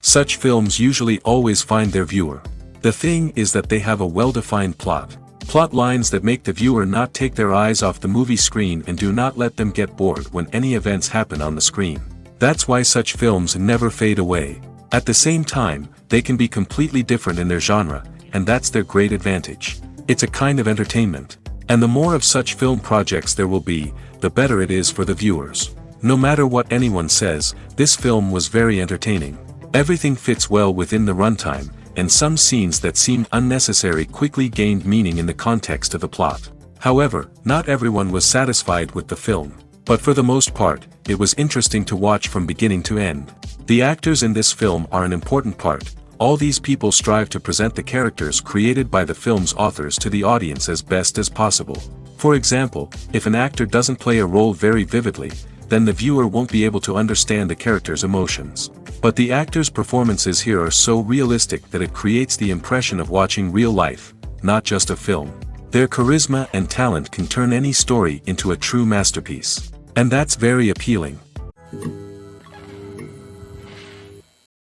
Such films usually always find their viewer. The thing is that they have a well-defined plot. Plot lines that make the viewer not take their eyes off the movie screen and do not let them get bored when any events happen on the screen. That's why such films never fade away. At the same time, they can be completely different in their genre, and that's their great advantage. It's a kind of entertainment. And the more of such film projects there will be, the better it is for the viewers. No matter what anyone says, this film was very entertaining. Everything fits well within the runtime, and some scenes that seemed unnecessary quickly gained meaning in the context of the plot. However, not everyone was satisfied with the film. But for the most part, it was interesting to watch from beginning to end. The actors in this film are an important part. All these people strive to present the characters created by the film's authors to the audience as best as possible. For example, if an actor doesn't play a role very vividly, then the viewer won't be able to understand the character's emotions. But the actors' performances here are so realistic that it creates the impression of watching real life, not just a film. Their charisma and talent can turn any story into a true masterpiece. And that's very appealing.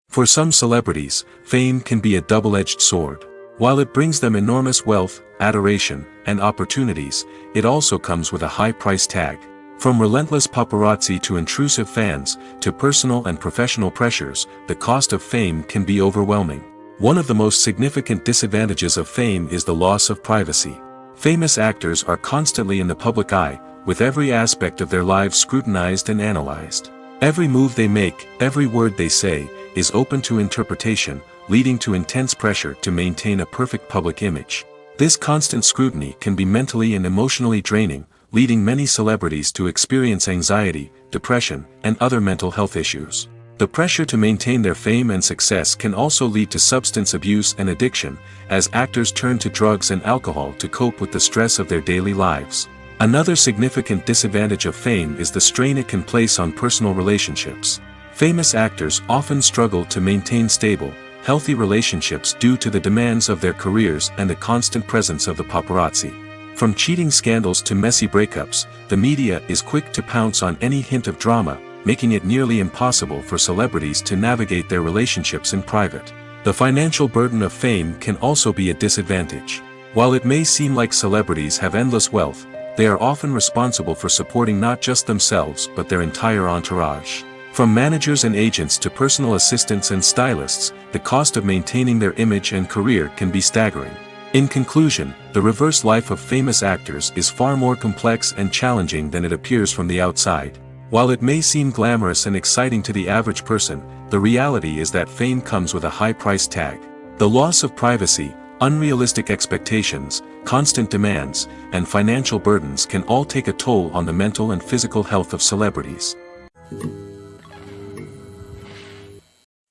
For some celebrities, fame can be a double-edged sword. While it brings them enormous wealth, adoration, and opportunities, it also comes with a high price tag. From relentless paparazzi to intrusive fans, to personal and professional pressures, the cost of fame can be overwhelming. One of the most significant disadvantages of fame is the loss of privacy. Famous actors are constantly in the public eye, with every aspect of their lives scrutinized and analyzed. Every move they make, every word they say, is open to interpretation, leading to intense pressure to maintain a perfect public image. This constant scrutiny can be mentally and emotionally draining, leading many celebrities to experience anxiety, depression, and other mental health issues. The pressure to maintain their fame and success can also lead to substance abuse and addiction, as actors turn to drugs and alcohol to cope with the stress of their daily lives. Another significant disadvantage of fame is the strain it can place on personal relationships. Famous actors often struggle to maintain stable, healthy relationships due to the demands of their careers and the constant presence of the paparazzi. From cheating scandals to messy breakups, the media is quick to pounce on any hint of drama, making it nearly impossible for celebrities to navigate their relationships in private. The financial burden of fame can also be a disadvantage. While it may seem like celebrities have endless wealth, they are often responsible for supporting not just themselves but their entire entourage. From managers and agents to personal assistants and stylists, the cost of maintaining their image and career can be staggering. In conclusion, the reverse life of famous actors is far more complex and challenging than it appears from the outside. While it may seem glamorous and exciting to the average person, the reality is that fame comes with a high price tag. The loss of privacy, unrealistic expectations, constant demands, and financial burdens can all take a toll on the mental and physical health of celebrities.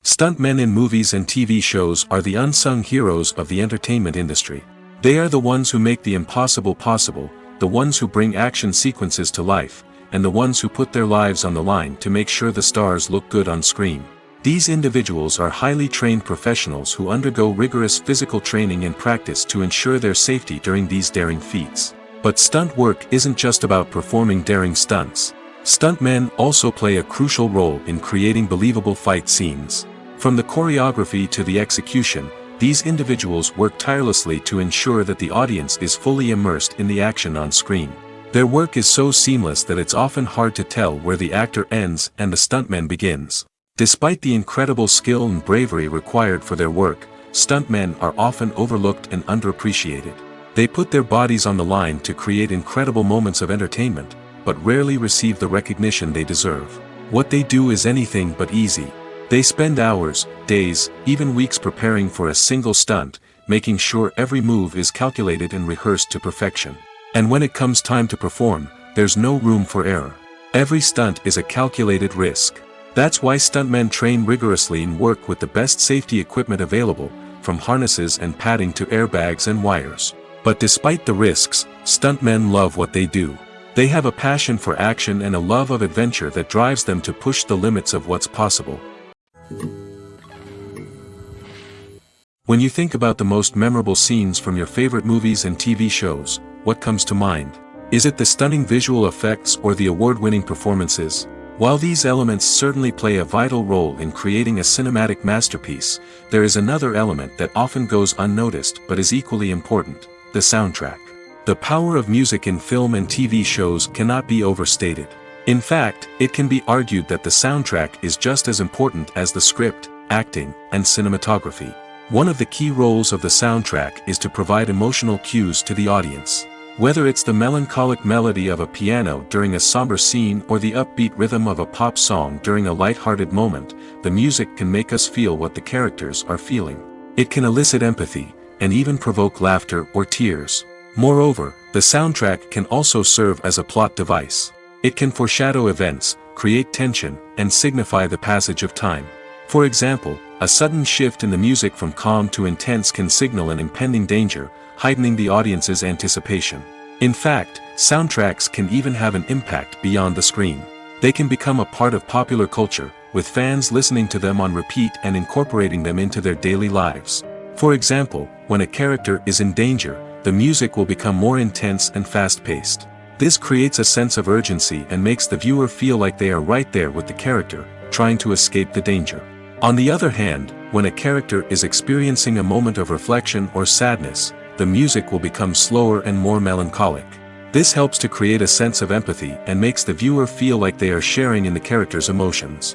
Stuntmen in movies and TV shows are the unsung heroes of the entertainment industry. They are the ones who make the impossible possible, the ones who bring action sequences to life, and the ones who put their lives on the line to make sure the stars look good on screen. These individuals are highly trained professionals who undergo rigorous physical training and practice to ensure their safety during these daring feats. But stunt work isn't just about performing daring stunts. Stuntmen also play a crucial role in creating believable fight scenes. From the choreography to the execution, these individuals work tirelessly to ensure that the audience is fully immersed in the action on screen. Their work is so seamless that it's often hard to tell where the actor ends and the stuntman begins. Despite the incredible skill and bravery required for their work, stuntmen are often overlooked and underappreciated. They put their bodies on the line to create incredible moments of entertainment, but rarely receive the recognition they deserve. What they do is anything but easy. They spend hours, days, even weeks preparing for a single stunt, making sure every move is calculated and rehearsed to perfection. And when it comes time to perform, there's no room for error. Every stunt is a calculated risk. That's why stuntmen train rigorously and work with the best safety equipment available, from harnesses and padding to airbags and wires. But despite the risks, stuntmen love what they do. They have a passion for action and a love of adventure that drives them to push the limits of what's possible. When you think about the most memorable scenes from your favorite movies and TV shows, what comes to mind? Is it the stunning visual effects or the award-winning performances? While these elements certainly play a vital role in creating a cinematic masterpiece, there is another element that often goes unnoticed but is equally important: the soundtrack. The power of music in film and TV shows cannot be overstated. In fact, it can be argued that the soundtrack is just as important as the script, acting, and cinematography. One of the key roles of the soundtrack is to provide emotional cues to the audience. Whether it's the melancholic melody of a piano during a somber scene or the upbeat rhythm of a pop song during a light-hearted moment, the music can make us feel what the characters are feeling. It can elicit empathy, and even provoke laughter or tears. Moreover, the soundtrack can also serve as a plot device. It can foreshadow events, create tension, and signify the passage of time. For example, a sudden shift in the music from calm to intense can signal an impending danger, heightening the audience's anticipation. In fact, soundtracks can even have an impact beyond the screen. They can become a part of popular culture, with fans listening to them on repeat and incorporating them into their daily lives. For example, when a character is in danger, the music will become more intense and fast-paced. This creates a sense of urgency and makes the viewer feel like they are right there with the character, trying to escape the danger. On the other hand, when a character is experiencing a moment of reflection or sadness, the music will become slower and more melancholic. This helps to create a sense of empathy and makes the viewer feel like they are sharing in the character's emotions.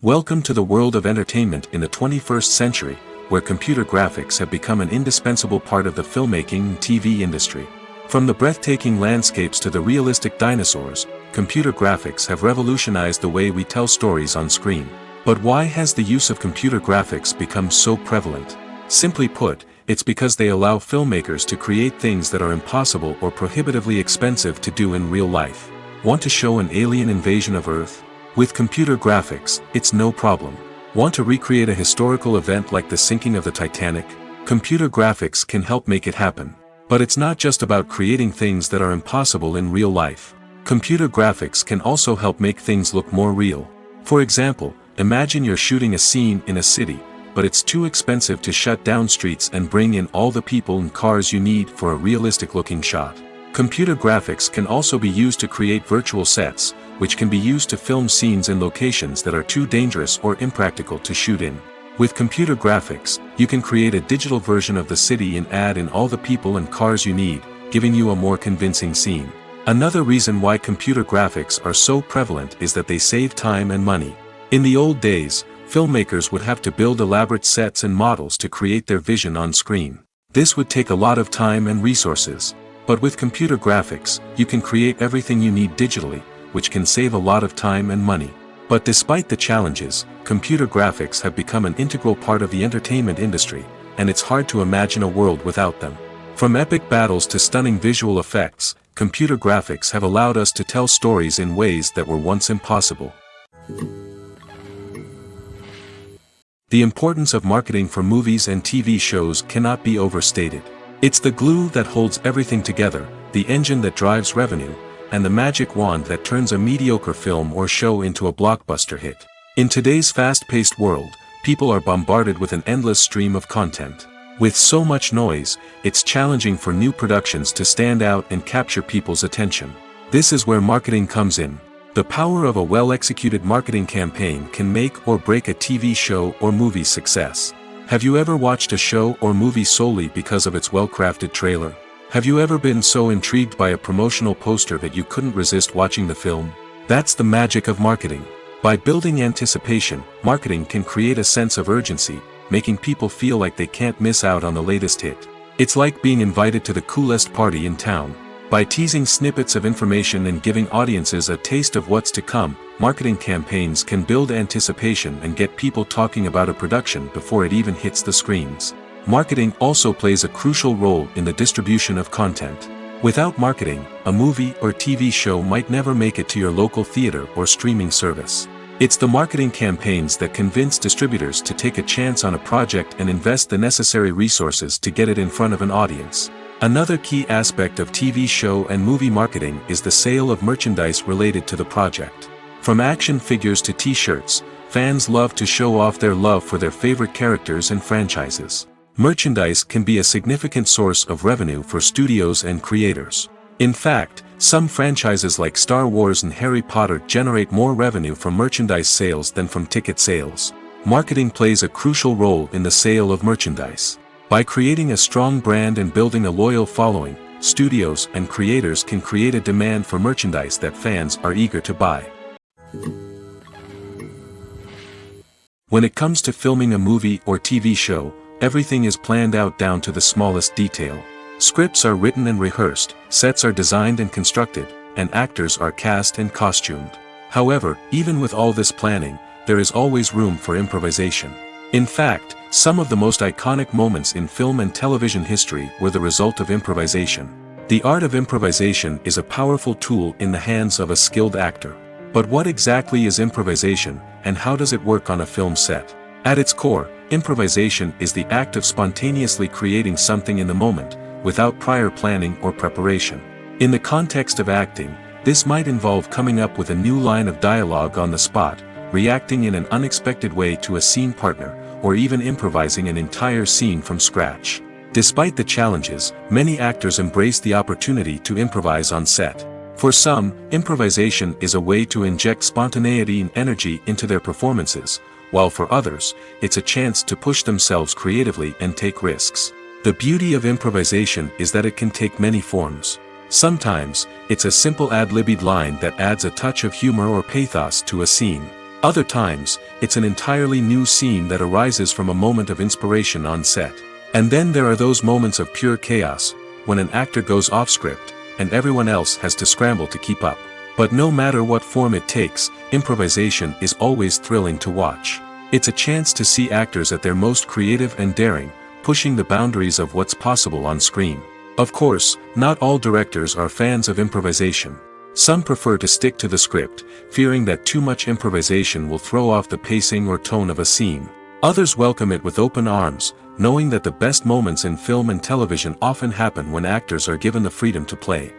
Welcome to the world of entertainment in the 21st century, where computer graphics have become an indispensable part of the filmmaking and TV industry. From the breathtaking landscapes to the realistic dinosaurs, computer graphics have revolutionized the way we tell stories on screen. But why has the use of computer graphics become so prevalent? Simply put, it's because they allow filmmakers to create things that are impossible or prohibitively expensive to do in real life. Want to show an alien invasion of Earth? With computer graphics, it's no problem. Want to recreate a historical event like the sinking of the Titanic? Computer graphics can help make it happen. But it's not just about creating things that are impossible in real life. Computer graphics can also help make things look more real. For example, imagine you're shooting a scene in a city, but it's too expensive to shut down streets and bring in all the people and cars you need for a realistic-looking shot. Computer graphics can also be used to create virtual sets, which can be used to film scenes in locations that are too dangerous or impractical to shoot in. With computer graphics, you can create a digital version of the city and add in all the people and cars you need, giving you a more convincing scene. Another reason why computer graphics are so prevalent is that they save time and money. In the old days, filmmakers would have to build elaborate sets and models to create their vision on screen. This would take a lot of time and resources. But with computer graphics, you can create everything you need digitally, which can save a lot of time and money. But despite the challenges, computer graphics have become an integral part of the entertainment industry, and it's hard to imagine a world without them. From epic battles to stunning visual effects, computer graphics have allowed us to tell stories in ways that were once impossible. The importance of marketing for movies and TV shows cannot be overstated. It's the glue that holds everything together, the engine that drives revenue, and the magic wand that turns a mediocre film or show into a blockbuster hit. In today's fast-paced world, people are bombarded with an endless stream of content. With so much noise, it's challenging for new productions to stand out and capture people's attention. This is where marketing comes in. The power of a well-executed marketing campaign can make or break a TV show or movie's success. Have you ever watched a show or movie solely because of its well-crafted trailer? Have you ever been so intrigued by a promotional poster that you couldn't resist watching the film? That's the magic of marketing. By building anticipation, marketing can create a sense of urgency, making people feel like they can't miss out on the latest hit. It's like being invited to the coolest party in town. By teasing snippets of information and giving audiences a taste of what's to come, marketing campaigns can build anticipation and get people talking about a production before it even hits the screens. Marketing also plays a crucial role in the distribution of content. Without marketing, a movie or TV show might never make it to your local theater or streaming service. It's the marketing campaigns that convince distributors to take a chance on a project and invest the necessary resources to get it in front of an audience. Another key aspect of TV show and movie marketing is the sale of merchandise related to the project. From action figures to t-shirts, fans love to show off their love for their favorite characters and franchises. Merchandise can be a significant source of revenue for studios and creators. In fact, Some franchises like Star Wars and Harry Potter generate more revenue from merchandise sales than from ticket sales. Marketing plays a crucial role in the sale of merchandise. By creating a strong brand and building a loyal following, studios and creators can create a demand for merchandise that fans are eager to buy. When it comes to filming a movie or TV show, everything is planned out down to the smallest detail. Scripts are written and rehearsed, sets are designed and constructed, and actors are cast and costumed. However, even with all this planning, there is always room for improvisation. In fact, some of the most iconic moments in film and television history were the result of improvisation. The art of improvisation is a powerful tool in the hands of a skilled actor. But what exactly is improvisation, and how does it work on a film set? At its core, improvisation is the act of spontaneously creating something in the moment, without prior planning or preparation. In the context of acting, this might involve coming up with a new line of dialogue on the spot, reacting in an unexpected way to a scene partner, or even improvising an entire scene from scratch. Despite the challenges, many actors embrace the opportunity to improvise on set. For some, improvisation is a way to inject spontaneity and energy into their performances, while for others, it's a chance to push themselves creatively and take risks. The beauty of improvisation is that it can take many forms. Sometimes, it's a simple ad-libbed line that adds a touch of humor or pathos to a scene. Other times, it's an entirely new scene that arises from a moment of inspiration on set. And then there are those moments of pure chaos, when an actor goes off script, and everyone else has to scramble to keep up. But no matter what form it takes, improvisation is always thrilling to watch. It's a chance to see actors at their most creative and daring, pushing the boundaries of what's possible on screen. Of course, not all directors are fans of improvisation. Some prefer to stick to the script, fearing that too much improvisation will throw off the pacing or tone of a scene. Others welcome it with open arms, knowing that the best moments in film and television often happen when actors are given the freedom to play.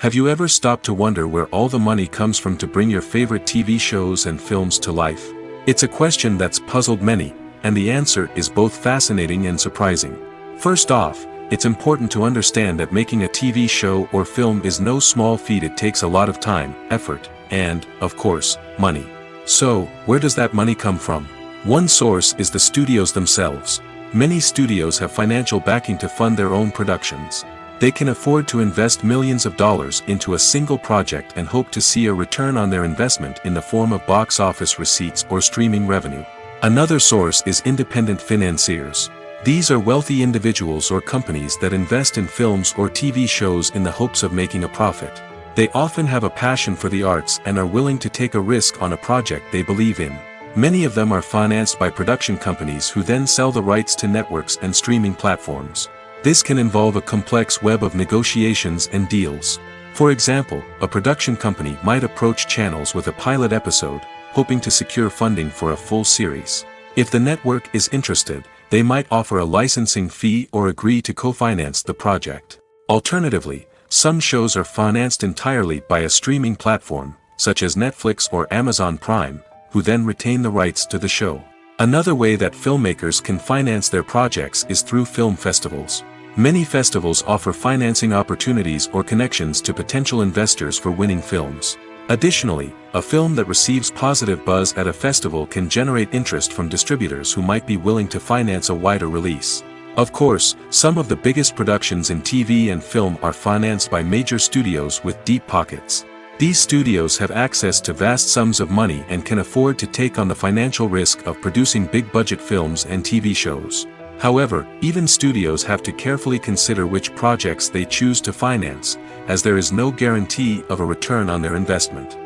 Have you ever stopped to wonder where all the money comes from to bring your favorite TV shows and films to life? It's a question that's puzzled many, and the answer is both fascinating and surprising. First off, it's important to understand that making a TV show or film is no small feat. It takes a lot of time, effort, and, of course, money. So, where does that money come from? One source is the studios themselves. Many studios have financial backing to fund their own productions. They can afford to invest millions of dollars into a single project and hope to see a return on their investment in the form of box office receipts or streaming revenue. Another source is independent financiers. These are wealthy individuals or companies that invest in films or TV shows in the hopes of making a profit. They often have a passion for the arts and are willing to take a risk on a project they believe in. Many of them are financed by production companies who then sell the rights to networks and streaming platforms. This can involve a complex web of negotiations and deals. For example, a production company might approach channels with a pilot episode, hoping to secure funding for a full series. If the network is interested, they might offer a licensing fee or agree to co-finance the project. Alternatively, some shows are financed entirely by a streaming platform, such as Netflix or Amazon Prime, who then retain the rights to the show. Another way that filmmakers can finance their projects is through film festivals. Many festivals offer financing opportunities or connections to potential investors for winning films. Additionally, a film that receives positive buzz at a festival can generate interest from distributors who might be willing to finance a wider release. Of course, some of the biggest productions in TV and film are financed by major studios with deep pockets. These studios have access to vast sums of money and can afford to take on the financial risk of producing big-budget films and TV shows. However, even studios have to carefully consider which projects they choose to finance, as there is no guarantee of a return on their investment.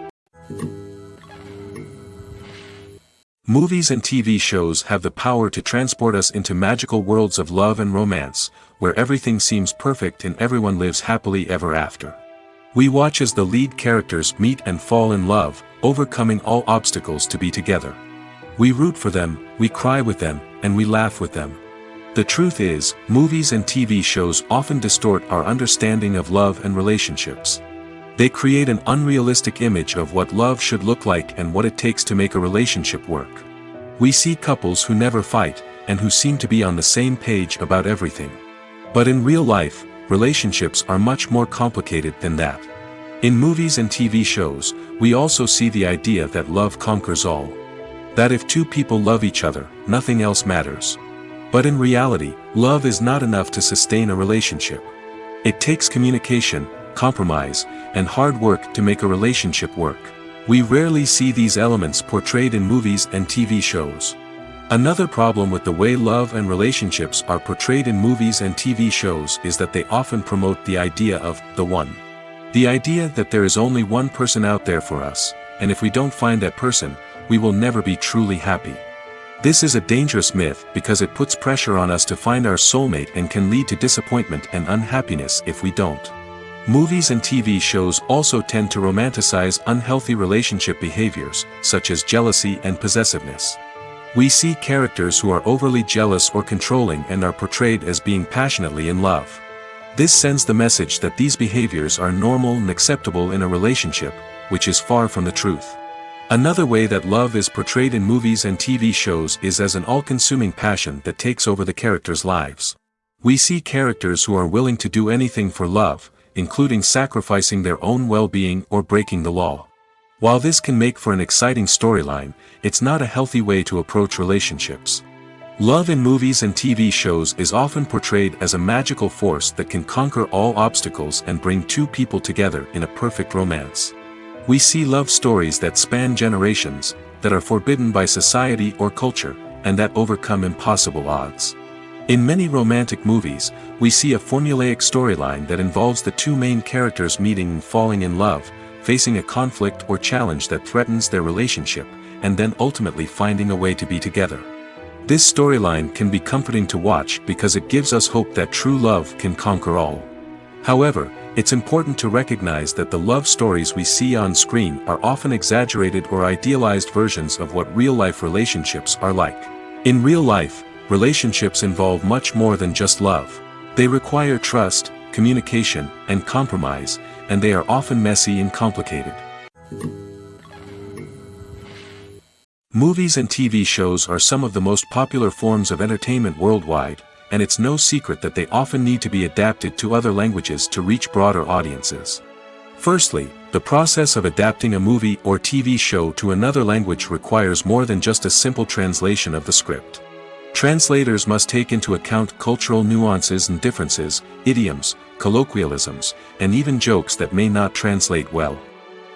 Movies and TV shows have the power to transport us into magical worlds of love and romance, where everything seems perfect and everyone lives happily ever after. We watch as the lead characters meet and fall in love, overcoming all obstacles to be together. We root for them, we cry with them, and we laugh with them. The truth is, movies and TV shows often distort our understanding of love and relationships. They create an unrealistic image of what love should look like and what it takes to make a relationship work. We see couples who never fight, and who seem to be on the same page about everything. But in real life, relationships are much more complicated than that. In movies and TV shows, we also see the idea that love conquers all. That if two people love each other, nothing else matters. But in reality, love is not enough to sustain a relationship. It takes communication, compromise, and hard work to make a relationship work. We rarely see these elements portrayed in movies and TV shows. Another problem with the way love and relationships are portrayed in movies and TV shows is that they often promote the idea of the one. The idea that there is only one person out there for us, and if we don't find that person, we will never be truly happy. This is a dangerous myth because it puts pressure on us to find our soulmate and can lead to disappointment and unhappiness if we don't. Movies and TV shows also tend to romanticize unhealthy relationship behaviors, such as jealousy and possessiveness. We see characters who are overly jealous or controlling and are portrayed as being passionately in love. This sends the message that these behaviors are normal and acceptable in a relationship, which is far from the truth. Another way that love is portrayed in movies and TV shows is as an all-consuming passion that takes over the characters' lives. We see characters who are willing to do anything for love, including sacrificing their own well-being or breaking the law. While this can make for an exciting storyline, it's not a healthy way to approach relationships. Love in movies and TV shows is often portrayed as a magical force that can conquer all obstacles and bring two people together in a perfect romance. We see love stories that span generations, that are forbidden by society or culture, and that overcome impossible odds. In many romantic movies, we see a formulaic storyline that involves the two main characters meeting and falling in love, facing a conflict or challenge that threatens their relationship, and then ultimately finding a way to be together. This storyline can be comforting to watch because it gives us hope that true love can conquer all. However, it's important to recognize that the love stories we see on screen are often exaggerated or idealized versions of what real-life relationships are like. In real life, relationships involve much more than just love. They require trust, communication, and compromise, and they are often messy and complicated. Movies and TV shows are some of the most popular forms of entertainment worldwide, and it's no secret that they often need to be adapted to other languages to reach broader audiences. Firstly, the process of adapting a movie or TV show to another language requires more than just a simple translation of the script. Translators must take into account cultural nuances and differences, idioms, colloquialisms, and even jokes that may not translate well.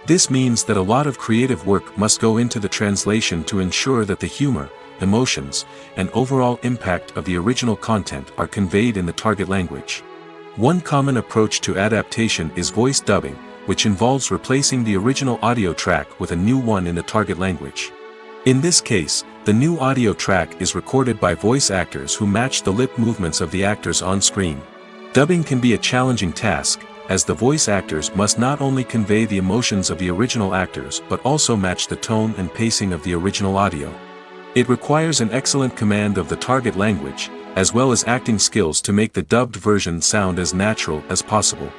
This means that a lot of creative work must go into the translation to ensure that the humor, emotions, and overall impact of the original content are conveyed in the target language. One common approach to adaptation is voice dubbing, which involves replacing the original audio track with a new one in the target language. In this case, the new audio track is recorded by voice actors who match the lip movements of the actors on screen. Dubbing can be a challenging task, as the voice actors must not only convey the emotions of the original actors but also match the tone and pacing of the original audio. It requires an excellent command of the target language, as well as acting skills to make the dubbed version sound as natural as possible.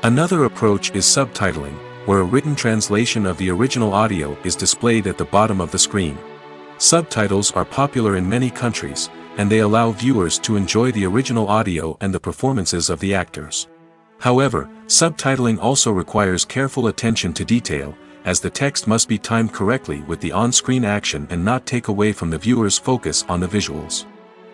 Another approach is subtitling, where a written translation of the original audio is displayed at the bottom of the screen. Subtitles are popular in many countries, and they allow viewers to enjoy the original audio and the performances of the actors. However, subtitling also requires careful attention to detail, as the text must be timed correctly with the on-screen action and not take away from the viewer's focus on the visuals.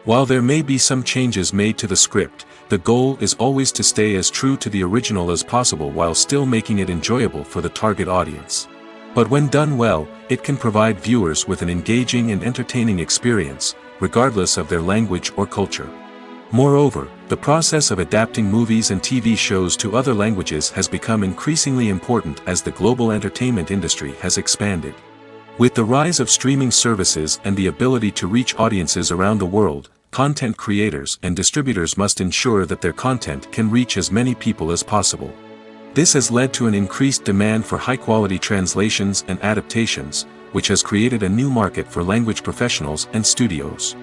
While there may be some changes made to the script, the goal is always to stay as true to the original as possible while still making it enjoyable for the target audience. But when done well, it can provide viewers with an engaging and entertaining experience, regardless of their language or culture. Moreover, the process of adapting movies and TV shows to other languages has become increasingly important as the global entertainment industry has expanded. With the rise of streaming services and the ability to reach audiences around the world, content creators and distributors must ensure that their content can reach as many people as possible. This has led to an increased demand for high-quality translations and adaptations, which has created a new market for language professionals and studios.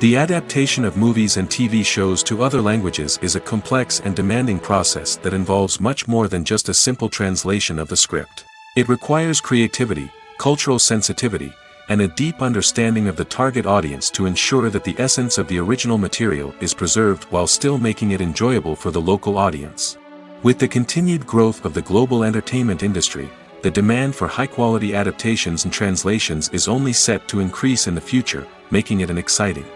The adaptation of movies and TV shows to other languages is a complex and demanding process that involves much more than just a simple translation of the script. It requires creativity, cultural sensitivity, and a deep understanding of the target audience to ensure that the essence of the original material is preserved while still making it enjoyable for the local audience. With the continued growth of the global entertainment industry, the demand for high-quality adaptations and translations is only set to increase in the future, making it an exciting.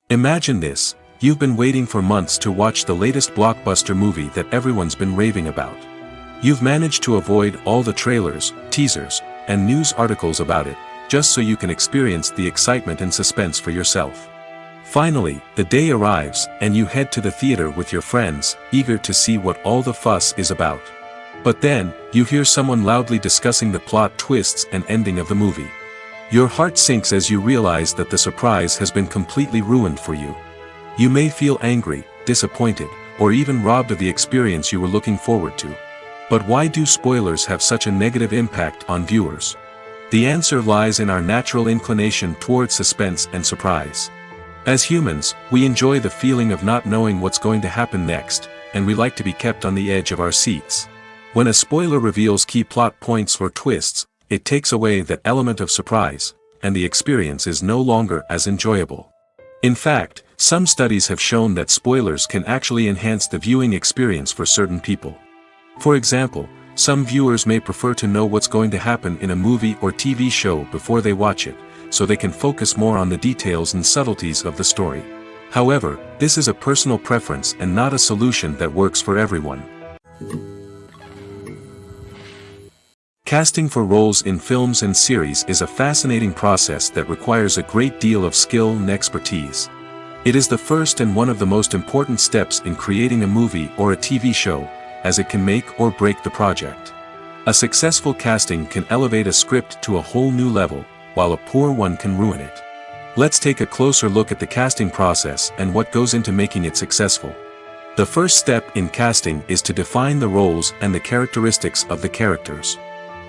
Imagine this: you've been waiting for months to watch the latest blockbuster movie that everyone's been raving about. You've managed to avoid all the trailers, teasers, and news articles about it, just so you can experience the excitement and suspense for yourself. Finally, the day arrives, and you head to the theater with your friends, eager to see what all the fuss is about. But then, you hear someone loudly discussing the plot twists and ending of the movie. Your heart sinks as you realize that the surprise has been completely ruined for you. You may feel angry, disappointed, or even robbed of the experience you were looking forward to. But why do spoilers have such a negative impact on viewers? The answer lies in our natural inclination towards suspense and surprise. As humans, we enjoy the feeling of not knowing what's going to happen next, and we like to be kept on the edge of our seats. When a spoiler reveals key plot points or twists, it takes away that element of surprise, and the experience is no longer as enjoyable. In fact, some studies have shown that spoilers can actually enhance the viewing experience for certain people. For example, some viewers may prefer to know what's going to happen in a movie or TV show before they watch it, so they can focus more on the details and subtleties of the story. However, this is a personal preference and not a solution that works for everyone. Casting for roles in films and series is a fascinating process that requires a great deal of skill and expertise. It is the first and one of the most important steps in creating a movie or a TV show, as it can make or break the project. A successful casting can elevate a script to a whole new level, while a poor one can ruin it. Let's take a closer look at the casting process and what goes into making it successful. The first step in casting is to define the roles and the characteristics of the characters.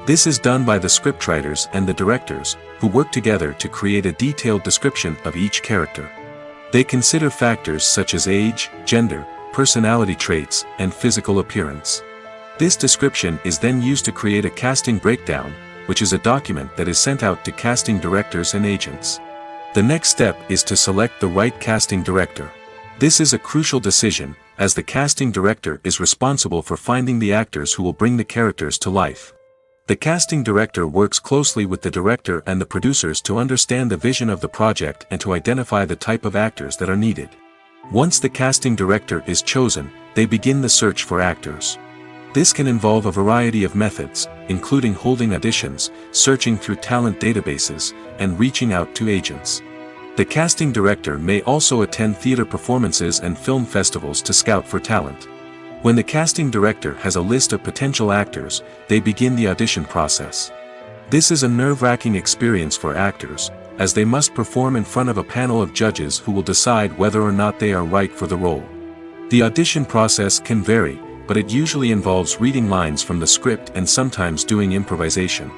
This is done by the scriptwriters and the directors, who work together to create a detailed description of each character. They consider factors such as age, gender, personality traits, and physical appearance. This description is then used to create a casting breakdown, which is a document that is sent out to casting directors and agents. The next step is to select the right casting director. This is a crucial decision, as the casting director is responsible for finding the actors who will bring the characters to life. The casting director works closely with the director and the producers to understand the vision of the project and to identify the type of actors that are needed. Once the casting director is chosen, they begin the search for actors. This can involve a variety of methods, including holding auditions, searching through talent databases, and reaching out to agents. The casting director may also attend theater performances and film festivals to scout for talent. When the casting director has a list of potential actors, they begin the audition process. This is a nerve-wracking experience for actors, as they must perform in front of a panel of judges who will decide whether or not they are right for the role. The audition process can vary, but it usually involves reading lines from the script and sometimes doing improvisation.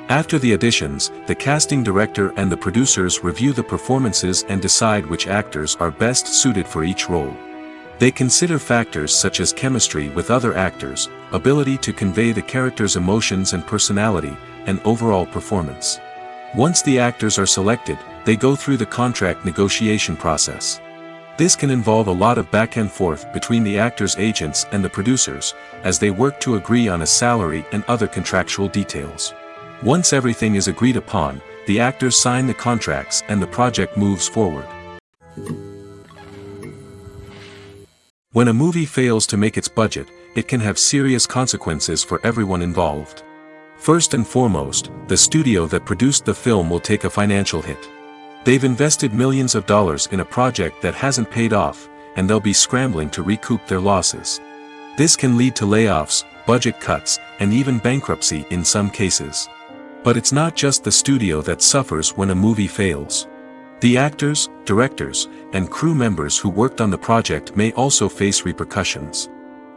After the auditions, the casting director and the producers review the performances and decide which actors are best suited for each role. They consider factors such as chemistry with other actors, ability to convey the character's emotions and personality, and overall performance. Once the actors are selected, they go through the contract negotiation process. This can involve a lot of back and forth between the actors' agents and the producers, as they work to agree on a salary and other contractual details. Once everything is agreed upon, the actors sign the contracts and the project moves forward. When a movie fails to make its budget, it can have serious consequences for everyone involved. First and foremost, the studio that produced the film will take a financial hit. They've invested millions of dollars in a project that hasn't paid off, and they'll be scrambling to recoup their losses. This can lead to layoffs, budget cuts, and even bankruptcy in some cases. But it's not just the studio that suffers when a movie fails. The actors, directors, and crew members who worked on the project may also face repercussions.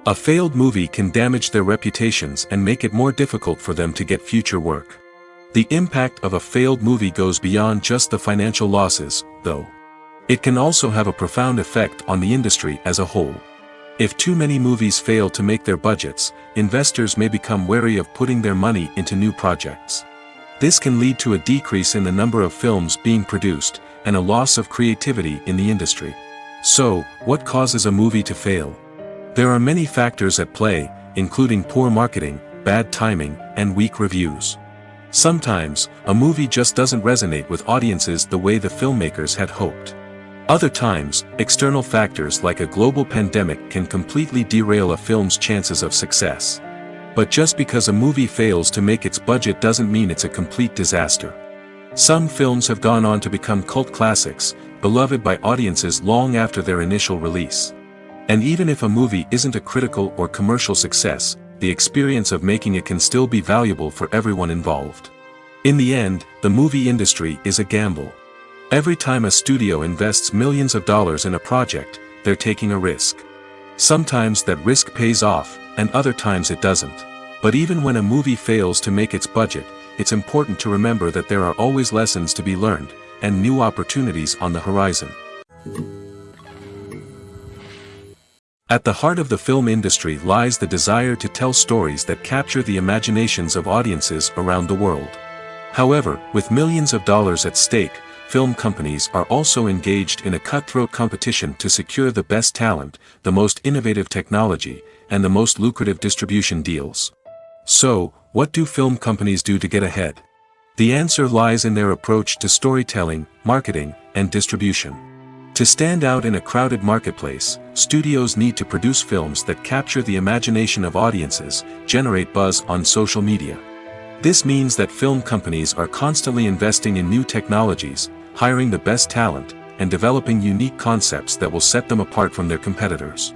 A failed movie can damage their reputations and make it more difficult for them to get future work. The impact of a failed movie goes beyond just the financial losses, though. It can also have a profound effect on the industry as a whole. If too many movies fail to make their budgets, investors may become wary of putting their money into new projects. This can lead to a decrease in the number of films being produced, and a loss of creativity in the industry. So, what causes a movie to fail? There are many factors at play, including poor marketing, bad timing, and weak reviews. Sometimes, a movie just doesn't resonate with audiences the way the filmmakers had hoped. Other times, external factors like a global pandemic can completely derail a film's chances of success. But just because a movie fails to make its budget doesn't mean it's a complete disaster. Some films have gone on to become cult classics, beloved by audiences long after their initial release. And even if a movie isn't a critical or commercial success, the experience of making it can still be valuable for everyone involved. In the end, the movie industry is a gamble. Every time a studio invests millions of dollars in a project, they're taking a risk. Sometimes that risk pays off, and other times it doesn't. But even when a movie fails to make its budget, it's important to remember that there are always lessons to be learned, and new opportunities on the horizon. At the heart of the film industry lies the desire to tell stories that capture the imaginations of audiences around the world. However, with millions of dollars at stake, film companies are also engaged in a cutthroat competition to secure the best talent, the most innovative technology, and the most lucrative distribution deals. So, what do film companies do to get ahead? The answer lies in their approach to storytelling, marketing, and distribution. To stand out in a crowded marketplace, studios need to produce films that capture the imagination of audiences, generate buzz on social media. This means that film companies are constantly investing in new technologies, hiring the best talent, and developing unique concepts that will set them apart from their competitors.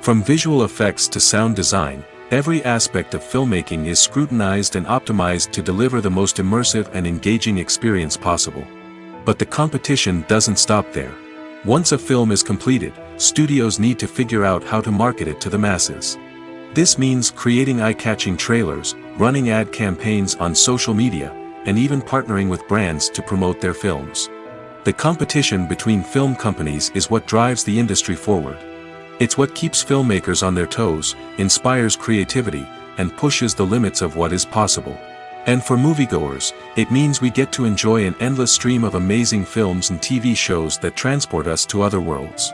From visual effects to sound design, every aspect of filmmaking is scrutinized and optimized to deliver the most immersive and engaging experience possible. But the competition doesn't stop there. Once a film is completed, studios need to figure out how to market it to the masses. This means creating eye-catching trailers, running ad campaigns on social media, and even partnering with brands to promote their films. The competition between film companies is what drives the industry forward. It's what keeps filmmakers on their toes, inspires creativity, and pushes the limits of what is possible. And for moviegoers, it means we get to enjoy an endless stream of amazing films and TV shows that transport us to other worlds.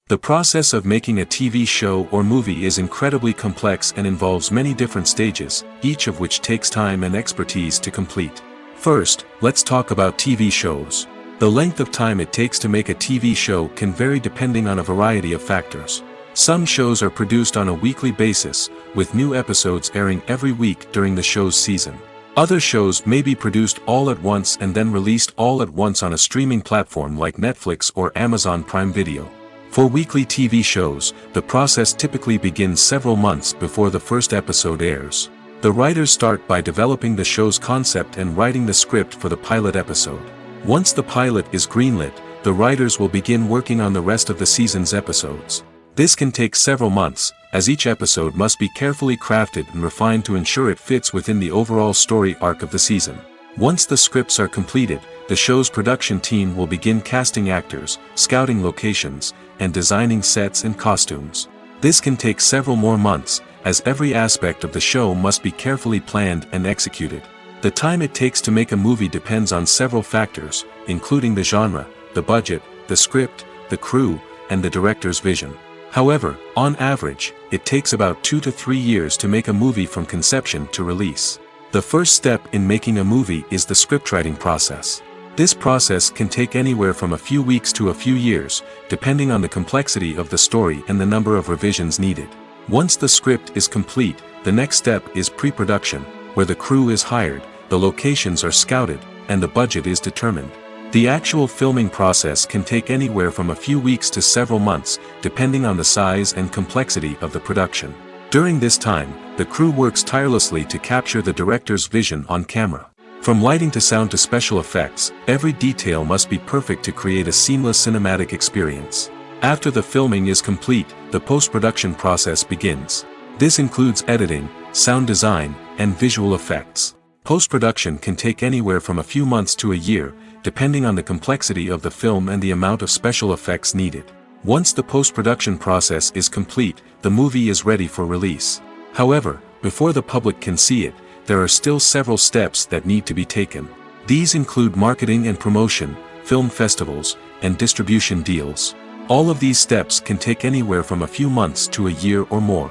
The process of making a TV show or movie is incredibly complex and involves many different stages, each of which takes time and expertise to complete. First, let's talk about TV shows. The length of time it takes to make a TV show can vary depending on a variety of factors. Some shows are produced on a weekly basis, with new episodes airing every week during the show's season. Other shows may be produced all at once and then released all at once on a streaming platform like Netflix or Amazon Prime Video. For weekly TV shows, the process typically begins several months before the first episode airs. The writers start by developing the show's concept and writing the script for the pilot episode. Once the pilot is greenlit, the writers will begin working on the rest of the season's episodes. This can take several months, as each episode must be carefully crafted and refined to ensure it fits within the overall story arc of the season. Once the scripts are completed, the show's production team will begin casting actors, scouting locations, and designing sets and costumes. This can take several more months, as every aspect of the show must be carefully planned and executed. The time it takes to make a movie depends on several factors, including the genre, the budget, the script, the crew, and the director's vision. However, on average, it takes about 2 to 3 years to make a movie from conception to release. The first step in making a movie is the scriptwriting process. This process can take anywhere from a few weeks to a few years, depending on the complexity of the story and the number of revisions needed. Once the script is complete, the next step is pre-production, where the crew is hired, the locations are scouted, and the budget is determined. The actual filming process can take anywhere from a few weeks to several months, depending on the size and complexity of the production. During this time, the crew works tirelessly to capture the director's vision on camera. From lighting to sound to special effects, every detail must be perfect to create a seamless cinematic experience. After the filming is complete, the post-production process begins. This includes editing, sound design, and visual effects. Post-production can take anywhere from a few months to a year, depending on the complexity of the film and the amount of special effects needed. Once the post-production process is complete, the movie is ready for release. However, before the public can see it, there are still several steps that need to be taken. These include marketing and promotion, film festivals, and distribution deals. All of these steps can take anywhere from a few months to a year or more.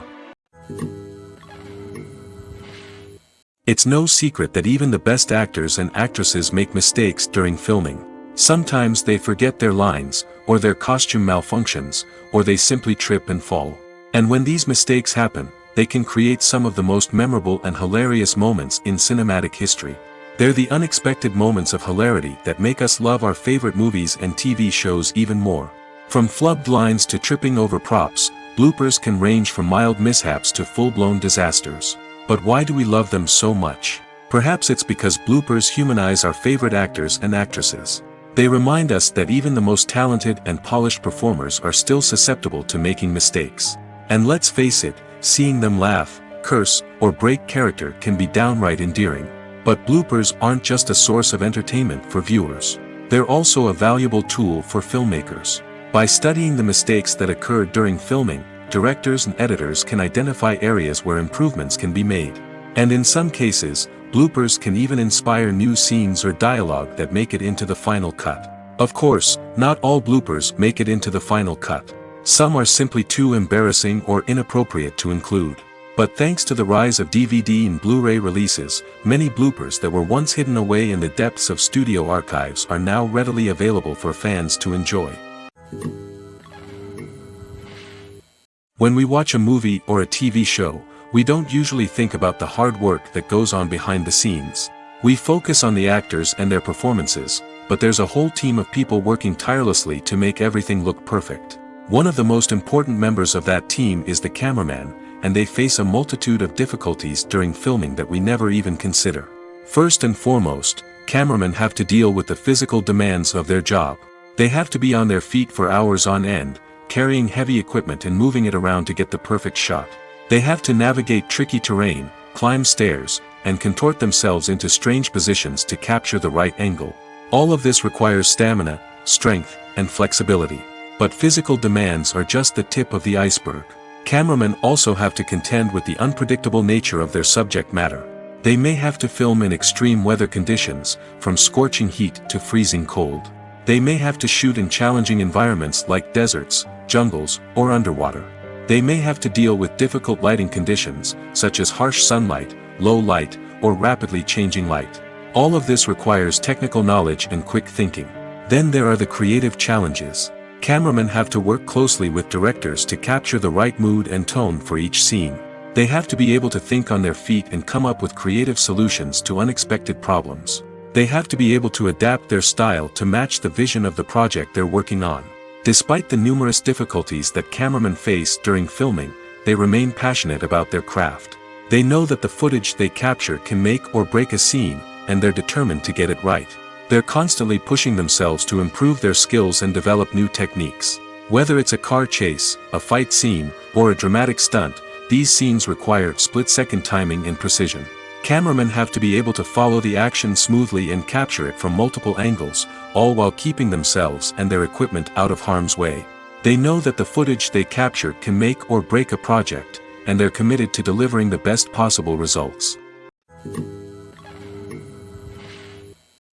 It's no secret that even the best actors and actresses make mistakes during filming. Sometimes they forget their lines, or their costume malfunctions, or they simply trip and fall. And when these mistakes happen, they can create some of the most memorable and hilarious moments in cinematic history. They're the unexpected moments of hilarity that make us love our favorite movies and TV shows even more. From flubbed lines to tripping over props, bloopers can range from mild mishaps to full-blown disasters. But why do we love them so much? Perhaps it's because bloopers humanize our favorite actors and actresses. They remind us that even the most talented and polished performers are still susceptible to making mistakes. And let's face it, seeing them laugh, curse, or break character can be downright endearing. But bloopers aren't just a source of entertainment for viewers. They're also a valuable tool for filmmakers. By studying the mistakes that occur during filming, directors and editors can identify areas where improvements can be made. And in some cases, bloopers can even inspire new scenes or dialogue that make it into the final cut. Of course, not all bloopers make it into the final cut. Some are simply too embarrassing or inappropriate to include. But thanks to the rise of DVD and Blu-ray releases, many bloopers that were once hidden away in the depths of studio archives are now readily available for fans to enjoy. When we watch a movie or a TV show, we don't usually think about the hard work that goes on behind the scenes. We focus on the actors and their performances, but there's a whole team of people working tirelessly to make everything look perfect. One of the most important members of that team is the cameraman, and they face a multitude of difficulties during filming that we never even consider. First and foremost, cameramen have to deal with the physical demands of their job. They have to be on their feet for hours on end, carrying heavy equipment and moving it around to get the perfect shot. They have to navigate tricky terrain, climb stairs, and contort themselves into strange positions to capture the right angle. All of this requires stamina, strength, and flexibility. But physical demands are just the tip of the iceberg. Cameramen also have to contend with the unpredictable nature of their subject matter. They may have to film in extreme weather conditions, from scorching heat to freezing cold. They may have to shoot in challenging environments like deserts, jungles, or underwater. They may have to deal with difficult lighting conditions, such as harsh sunlight, low light, or rapidly changing light. All of this requires technical knowledge and quick thinking. Then there are the creative challenges. Cameramen have to work closely with directors to capture the right mood and tone for each scene. They have to be able to think on their feet and come up with creative solutions to unexpected problems. They have to be able to adapt their style to match the vision of the project they're working on. Despite the numerous difficulties that cameramen face during filming, they remain passionate about their craft. They know that the footage they capture can make or break a scene, and they're determined to get it right. They're constantly pushing themselves to improve their skills and develop new techniques. Whether it's a car chase, a fight scene, or a dramatic stunt, these scenes require split-second timing and precision. Cameramen have to be able to follow the action smoothly and capture it from multiple angles, all while keeping themselves and their equipment out of harm's way. They know that the footage they capture can make or break a project, and they're committed to delivering the best possible results.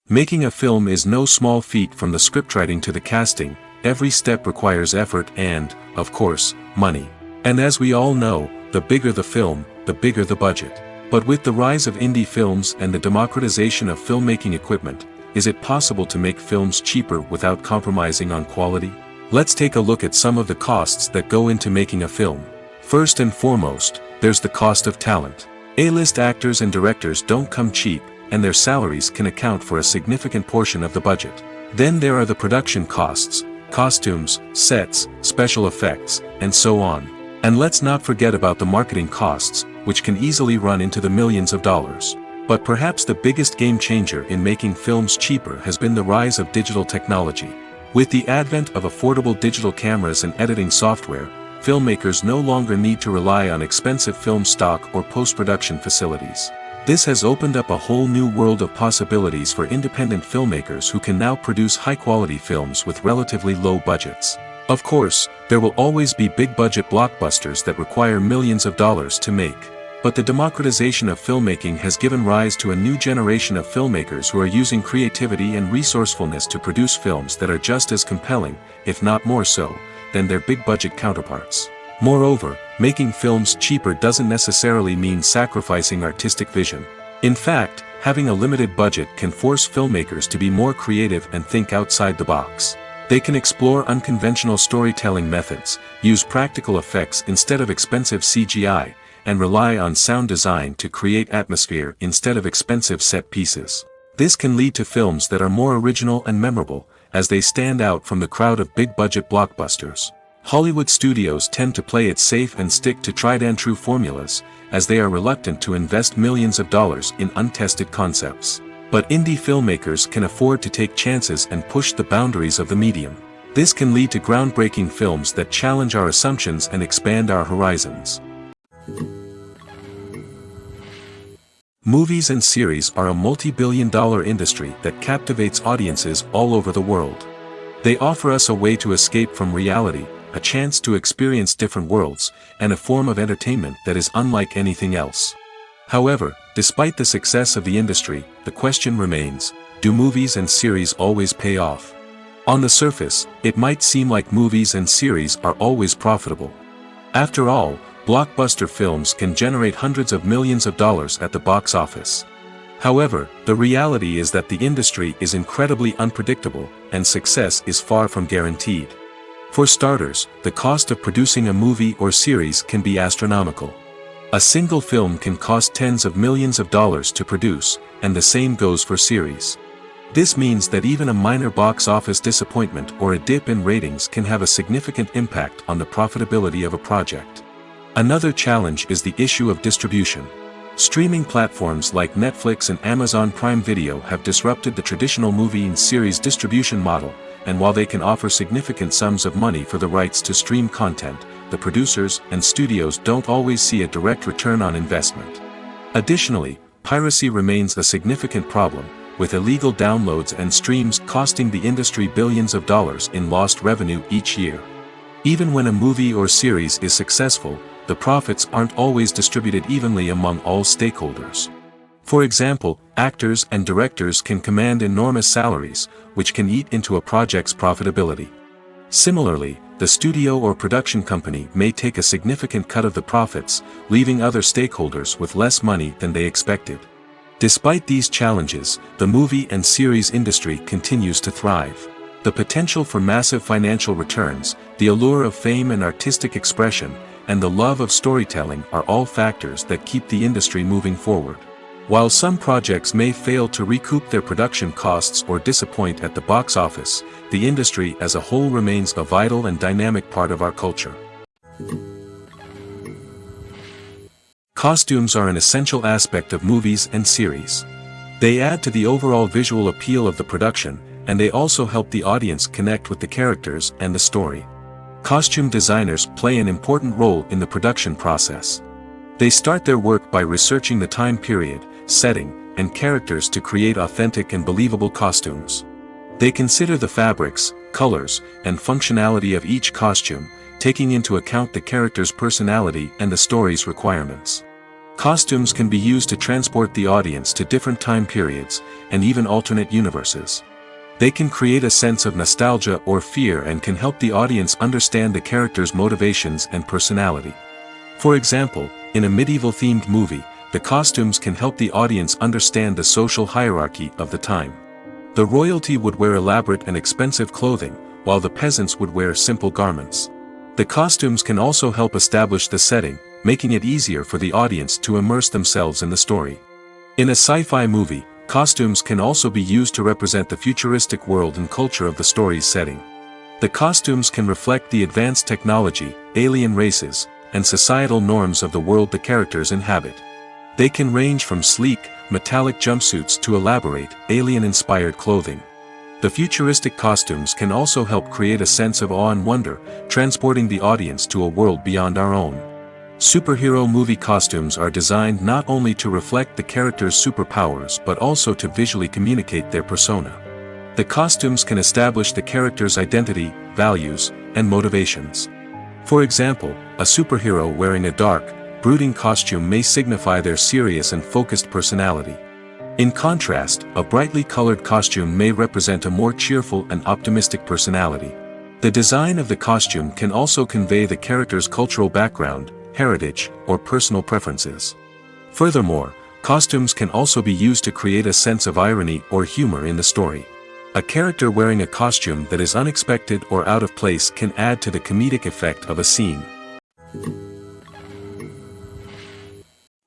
Making a film is no small feat. From the scriptwriting to the casting, every step requires effort and, of course, money. And as we all know, the bigger the film, the bigger the budget. But with the rise of indie films and the democratization of filmmaking equipment, is it possible to make films cheaper without compromising on quality? Let's take a look at some of the costs that go into making a film. First and foremost, there's the cost of talent. A-list actors and directors don't come cheap, and their salaries can account for a significant portion of the budget. Then there are the production costs, costumes, sets, special effects, and so on. And let's not forget about the marketing costs, which can easily run into the millions of dollars. But perhaps the biggest game changer in making films cheaper has been the rise of digital technology. With the advent of affordable digital cameras and editing software, filmmakers no longer need to rely on expensive film stock or post-production facilities. This has opened up a whole new world of possibilities for independent filmmakers who can now produce high-quality films with relatively low budgets. Of course, there will always be big-budget blockbusters that require millions of dollars to make. But the democratization of filmmaking has given rise to a new generation of filmmakers who are using creativity and resourcefulness to produce films that are just as compelling, if not more so, than their big-budget counterparts. Moreover, making films cheaper doesn't necessarily mean sacrificing artistic vision. In fact, having a limited budget can force filmmakers to be more creative and think outside the box. They can explore unconventional storytelling methods, use practical effects instead of expensive CGI, and rely on sound design to create atmosphere instead of expensive set pieces. This can lead to films that are more original and memorable, as they stand out from the crowd of big-budget blockbusters. Hollywood studios tend to play it safe and stick to tried-and-true formulas, as they are reluctant to invest millions of dollars in untested concepts. But indie filmmakers can afford to take chances and push the boundaries of the medium. This can lead to groundbreaking films that challenge our assumptions and expand our horizons. Movies and series are a multi-billion-dollar industry that captivates audiences all over the world. They offer us a way to escape from reality, a chance to experience different worlds, and a form of entertainment that is unlike anything else. However, despite the success of the industry, the question remains, do movies and series always pay off? On the surface, it might seem like movies and series are always profitable. After all, blockbuster films can generate hundreds of millions of dollars at the box office. However, the reality is that the industry is incredibly unpredictable, and success is far from guaranteed. For starters, the cost of producing a movie or series can be astronomical. A single film can cost tens of millions of dollars to produce, and the same goes for series. This means that even a minor box office disappointment or a dip in ratings can have a significant impact on the profitability of a project. Another challenge is the issue of distribution. Streaming platforms like Netflix and Amazon Prime Video have disrupted the traditional movie and series distribution model, and while they can offer significant sums of money for the rights to stream content, the producers and studios don't always see a direct return on investment. Additionally, piracy remains a significant problem, with illegal downloads and streams costing the industry billions of dollars in lost revenue each year. Even when a movie or series is successful, the profits aren't always distributed evenly among all stakeholders. For example, actors and directors can command enormous salaries, which can eat into a project's profitability. Similarly, the studio or production company may take a significant cut of the profits, leaving other stakeholders with less money than they expected. Despite these challenges, the movie and series industry continues to thrive. The potential for massive financial returns, the allure of fame and artistic expression, and the love of storytelling are all factors that keep the industry moving forward. While some projects may fail to recoup their production costs or disappoint at the box office, the industry as a whole remains a vital and dynamic part of our culture. Costumes are an essential aspect of movies and series. They add to the overall visual appeal of the production, and they also help the audience connect with the characters and the story. Costume designers play an important role in the production process. They start their work by researching the time period, setting, and characters to create authentic and believable costumes. They consider the fabrics, colors, and functionality of each costume, taking into account the character's personality and the story's requirements. Costumes can be used to transport the audience to different time periods, and even alternate universes. They can create a sense of nostalgia or fear and can help the audience understand the character's motivations and personality. For example, in a medieval-themed movie, the costumes can help the audience understand the social hierarchy of the time. The royalty would wear elaborate and expensive clothing, while the peasants would wear simple garments. The costumes can also help establish the setting, making it easier for the audience to immerse themselves in the story. In a sci-fi movie, costumes can also be used to represent the futuristic world and culture of the story's setting. The costumes can reflect the advanced technology, alien races, and societal norms of the world the characters inhabit. They can range from sleek, metallic jumpsuits to elaborate, alien-inspired clothing. The futuristic costumes can also help create a sense of awe and wonder, transporting the audience to a world beyond our own. Superhero movie costumes are designed not only to reflect the character's superpowers but also to visually communicate their persona. The costumes can establish the character's identity, values, and motivations. For example, a superhero wearing a dark, brooding costume may signify their serious and focused personality. In contrast, a brightly colored costume may represent a more cheerful and optimistic personality. The design of the costume can also convey the character's cultural background, heritage, or personal preferences. Furthermore, costumes can also be used to create a sense of irony or humor in the story. A character wearing a costume that is unexpected or out of place can add to the comedic effect of a scene.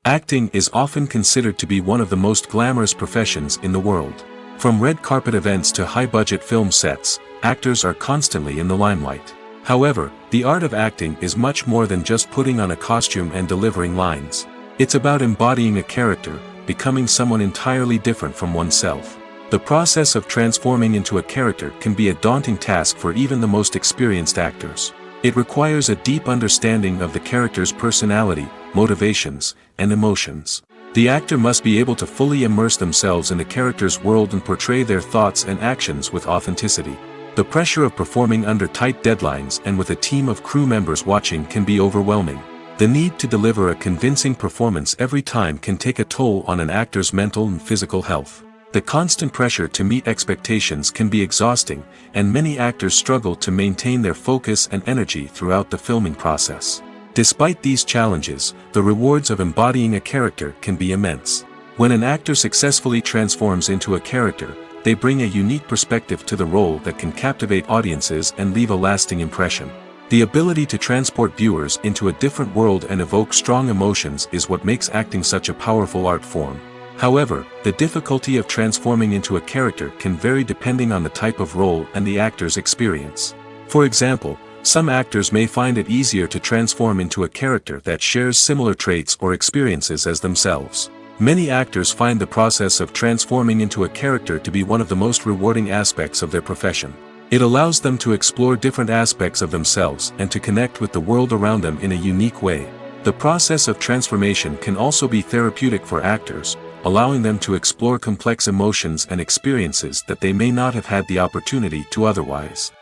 Acting is often considered to be one of the most glamorous professions in the world. From red carpet events to high-budget film sets, actors are constantly in the limelight. However, the art of acting is much more than just putting on a costume and delivering lines. It's about embodying a character, becoming someone entirely different from oneself. The process of transforming into a character can be a daunting task for even the most experienced actors. It requires a deep understanding of the character's personality, motivations, and emotions. The actor must be able to fully immerse themselves in the character's world and portray their thoughts and actions with authenticity. The pressure of performing under tight deadlines and with a team of crew members watching can be overwhelming. The need to deliver a convincing performance every time can take a toll on an actor's mental and physical health. The constant pressure to meet expectations can be exhausting, and many actors struggle to maintain their focus and energy throughout the filming process. Despite these challenges, the rewards of embodying a character can be immense. When an actor successfully transforms into a character, they bring a unique perspective to the role that can captivate audiences and leave a lasting impression. The ability to transport viewers into a different world and evoke strong emotions is what makes acting such a powerful art form. However, the difficulty of transforming into a character can vary depending on the type of role and the actor's experience. For example, some actors may find it easier to transform into a character that shares similar traits or experiences as themselves. Many actors find the process of transforming into a character to be one of the most rewarding aspects of their profession. It allows them to explore different aspects of themselves and to connect with the world around them in a unique way. The process of transformation can also be therapeutic for actors, allowing them to explore complex emotions and experiences that they may not have had the opportunity to otherwise.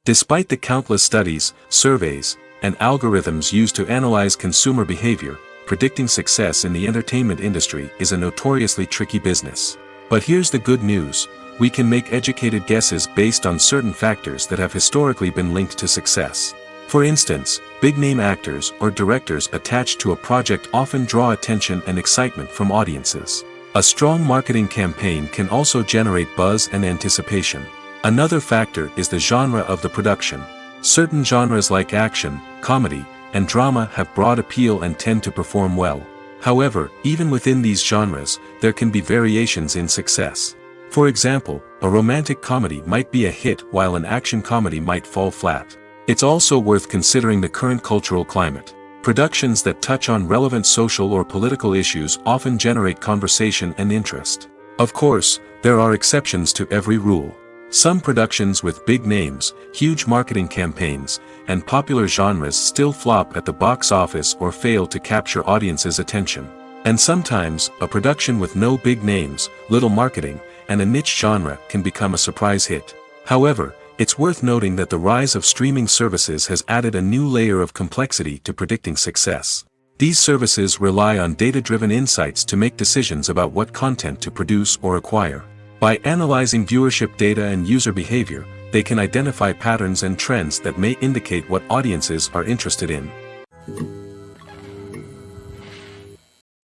Despite the countless studies, surveys, and algorithms used to analyze consumer behavior, predicting success in the entertainment industry is a notoriously tricky business. But here's the good news: we can make educated guesses based on certain factors that have historically been linked to success. For instance, big-name actors or directors attached to a project often draw attention and excitement from audiences. A strong marketing campaign can also generate buzz and anticipation. Another factor is the genre of the production. Certain genres like action, comedy, and drama have broad appeal and tend to perform well. However, even within these genres, there can be variations in success. For example, a romantic comedy might be a hit while an action comedy might fall flat. It's also worth considering the current cultural climate. Productions that touch on relevant social or political issues often generate conversation and interest. Of course, there are exceptions to every rule. Some productions with big names, huge marketing campaigns, and popular genres still flop at the box office or fail to capture audiences' attention. And sometimes, a production with no big names, little marketing, and a niche genre can become a surprise hit. However, it's worth noting that the rise of streaming services has added a new layer of complexity to predicting success. These services rely on data-driven insights to make decisions about what content to produce or acquire. By analyzing viewership data and user behavior, they can identify patterns and trends that may indicate what audiences are interested in.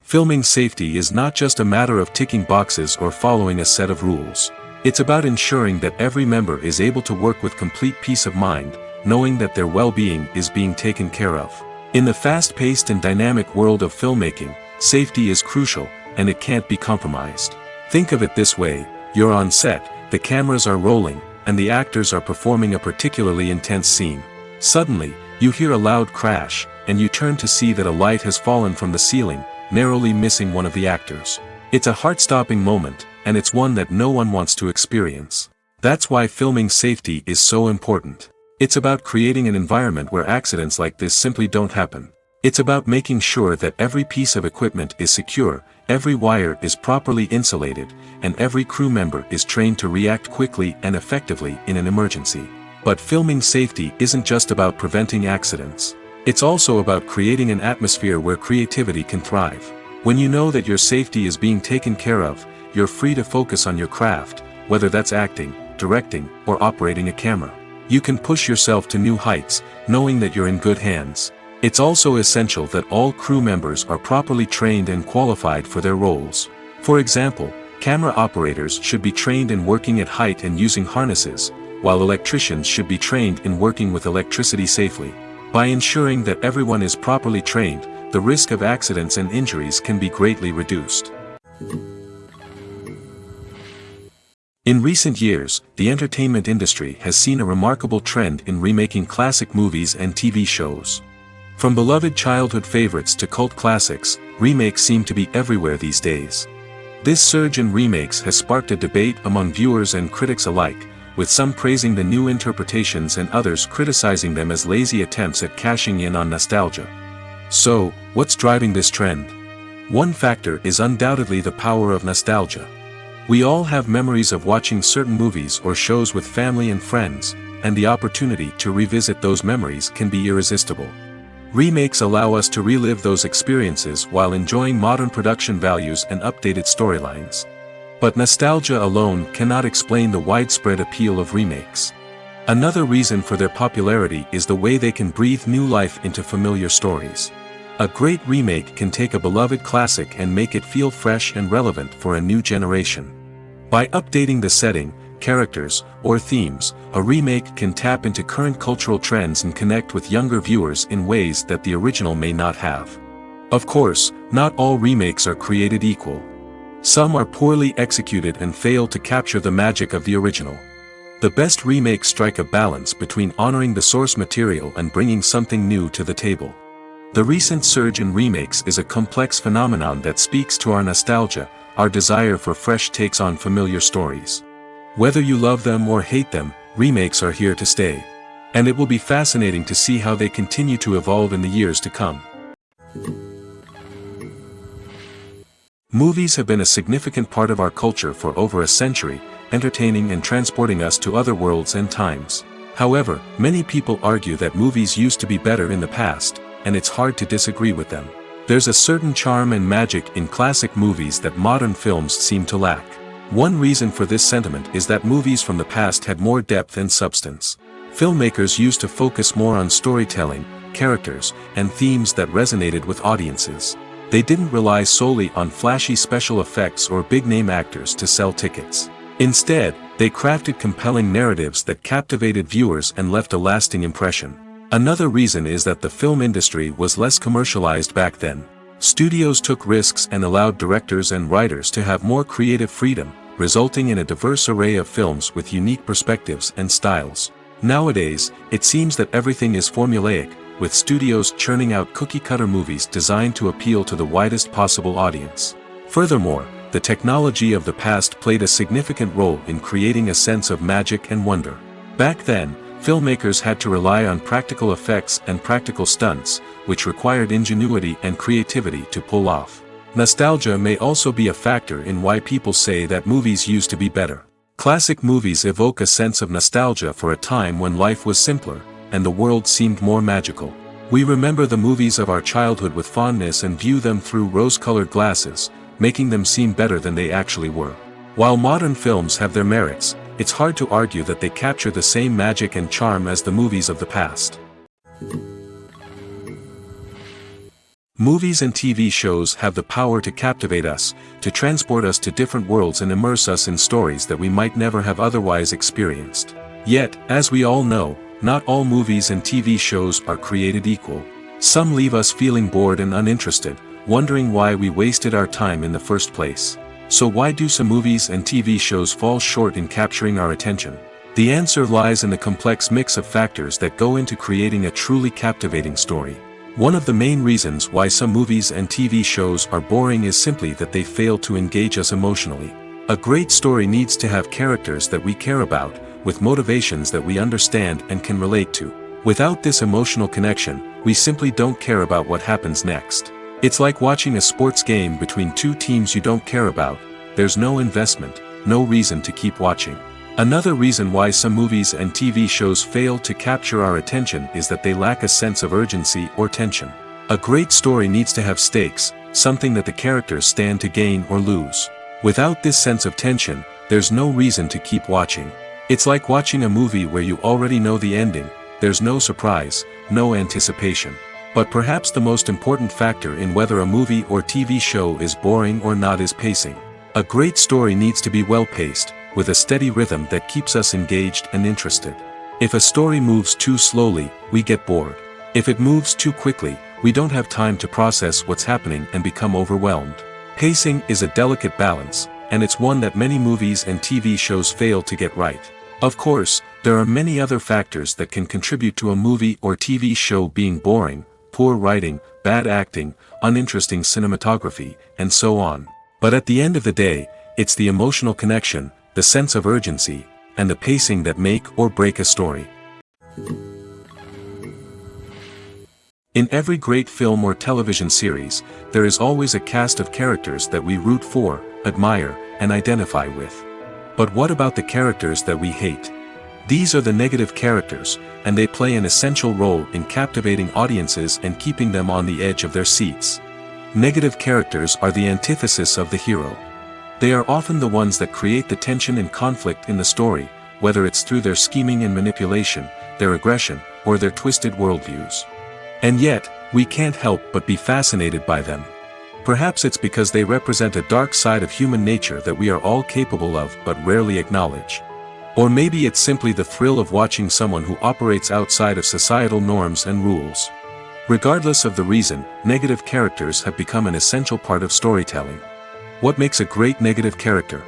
Filming safety is not just a matter of ticking boxes or following a set of rules. It's about ensuring that every member is able to work with complete peace of mind, knowing that their well-being is being taken care of. In the fast-paced and dynamic world of filmmaking, safety is crucial, and it can't be compromised. Think of it this way: you're on set, the cameras are rolling, and the actors are performing a particularly intense scene. Suddenly, you hear a loud crash, and you turn to see that a light has fallen from the ceiling, narrowly missing one of the actors. It's a heart-stopping moment, and it's one that no one wants to experience. That's why filming safety is so important. It's about creating an environment where accidents like this simply don't happen. It's about making sure that every piece of equipment is secure, every wire is properly insulated, and every crew member is trained to react quickly and effectively in an emergency. But filming safety isn't just about preventing accidents. It's also about creating an atmosphere where creativity can thrive. When you know that your safety is being taken care of, you're free to focus on your craft, whether that's acting, directing, or operating a camera. You can push yourself to new heights, knowing that you're in good hands. It's also essential that all crew members are properly trained and qualified for their roles. For example, camera operators should be trained in working at height and using harnesses, while electricians should be trained in working with electricity safely. By ensuring that everyone is properly trained, the risk of accidents and injuries can be greatly reduced. In recent years, the entertainment industry has seen a remarkable trend in remaking classic movies and TV shows. From beloved childhood favorites to cult classics, remakes seem to be everywhere these days. This surge in remakes has sparked a debate among viewers and critics alike, with some praising the new interpretations and others criticizing them as lazy attempts at cashing in on nostalgia. So, what's driving this trend? One factor is undoubtedly the power of nostalgia. We all have memories of watching certain movies or shows with family and friends, and the opportunity to revisit those memories can be irresistible. Remakes allow us to relive those experiences while enjoying modern production values and updated storylines. But nostalgia alone cannot explain the widespread appeal of remakes. Another reason for their popularity is the way they can breathe new life into familiar stories. A great remake can take a beloved classic and make it feel fresh and relevant for a new generation. By updating the setting, characters, or themes, a remake can tap into current cultural trends and connect with younger viewers in ways that the original may not have. Of course, not all remakes are created equal. Some are poorly executed and fail to capture the magic of the original. The best remakes strike a balance between honoring the source material and bringing something new to the table. The recent surge in remakes is a complex phenomenon that speaks to our nostalgia, our desire for fresh takes on familiar stories. Whether you love them or hate them, remakes are here to stay. And it will be fascinating to see how they continue to evolve in the years to come. Movies have been a significant part of our culture for over a century, entertaining and transporting us to other worlds and times. However, many people argue that movies used to be better in the past, and it's hard to disagree with them. There's a certain charm and magic in classic movies that modern films seem to lack. One reason for this sentiment is that movies from the past had more depth and substance. Filmmakers used to focus more on storytelling, characters, and themes that resonated with audiences. They didn't rely solely on flashy special effects or big-name actors to sell tickets. Instead, they crafted compelling narratives that captivated viewers and left a lasting impression. Another reason is that the film industry was less commercialized back then. Studios took risks and allowed directors and writers to have more creative freedom, resulting in a diverse array of films with unique perspectives and styles. Nowadays, it seems that everything is formulaic, with studios churning out cookie-cutter movies designed to appeal to the widest possible audience. Furthermore, the technology of the past played a significant role in creating a sense of magic and wonder. Back then, filmmakers had to rely on practical effects and practical stunts, which required ingenuity and creativity to pull off. Nostalgia may also be a factor in why people say that movies used to be better. Classic movies evoke a sense of nostalgia for a time when life was simpler, and the world seemed more magical. We remember the movies of our childhood with fondness and view them through rose-colored glasses, making them seem better than they actually were. While modern films have their merits, it's hard to argue that they capture the same magic and charm as the movies of the past. Movies and TV shows have the power to captivate us, to transport us to different worlds and immerse us in stories that we might never have otherwise experienced. Yet, as we all know, not all movies and TV shows are created equal. Some leave us feeling bored and uninterested, wondering why we wasted our time in the first place. So why do some movies and TV shows fall short in capturing our attention? The answer lies in the complex mix of factors that go into creating a truly captivating story. One of the main reasons why some movies and TV shows are boring is simply that they fail to engage us emotionally. A great story needs to have characters that we care about, with motivations that we understand and can relate to. Without this emotional connection, we simply don't care about what happens next. It's like watching a sports game between two teams you don't care about. There's no investment, no reason to keep watching. Another reason why some movies and TV shows fail to capture our attention is that they lack a sense of urgency or tension. A great story needs to have stakes, something that the characters stand to gain or lose. Without this sense of tension, there's no reason to keep watching. It's like watching a movie where you already know the ending. There's no surprise, no anticipation. But perhaps the most important factor in whether a movie or TV show is boring or not is pacing. A great story needs to be well-paced, with a steady rhythm that keeps us engaged and interested. If a story moves too slowly, we get bored. If it moves too quickly, we don't have time to process what's happening and become overwhelmed. Pacing is a delicate balance, and it's one that many movies and TV shows fail to get right. Of course, there are many other factors that can contribute to a movie or TV show being boring: poor writing, bad acting, uninteresting cinematography, and so on. But at the end of the day, it's the emotional connection, the sense of urgency, and the pacing that make or break a story. In every great film or television series, there is always a cast of characters that we root for, admire, and identify with. But what about the characters that we hate? These are the negative characters, and they play an essential role in captivating audiences and keeping them on the edge of their seats. Negative characters are the antithesis of the hero. They are often the ones that create the tension and conflict in the story, whether it's through their scheming and manipulation, their aggression, or their twisted worldviews. And yet, we can't help but be fascinated by them. Perhaps it's because they represent a dark side of human nature that we are all capable of but rarely acknowledge. Or maybe it's simply the thrill of watching someone who operates outside of societal norms and rules. Regardless of the reason, negative characters have become an essential part of storytelling. What makes a great negative character?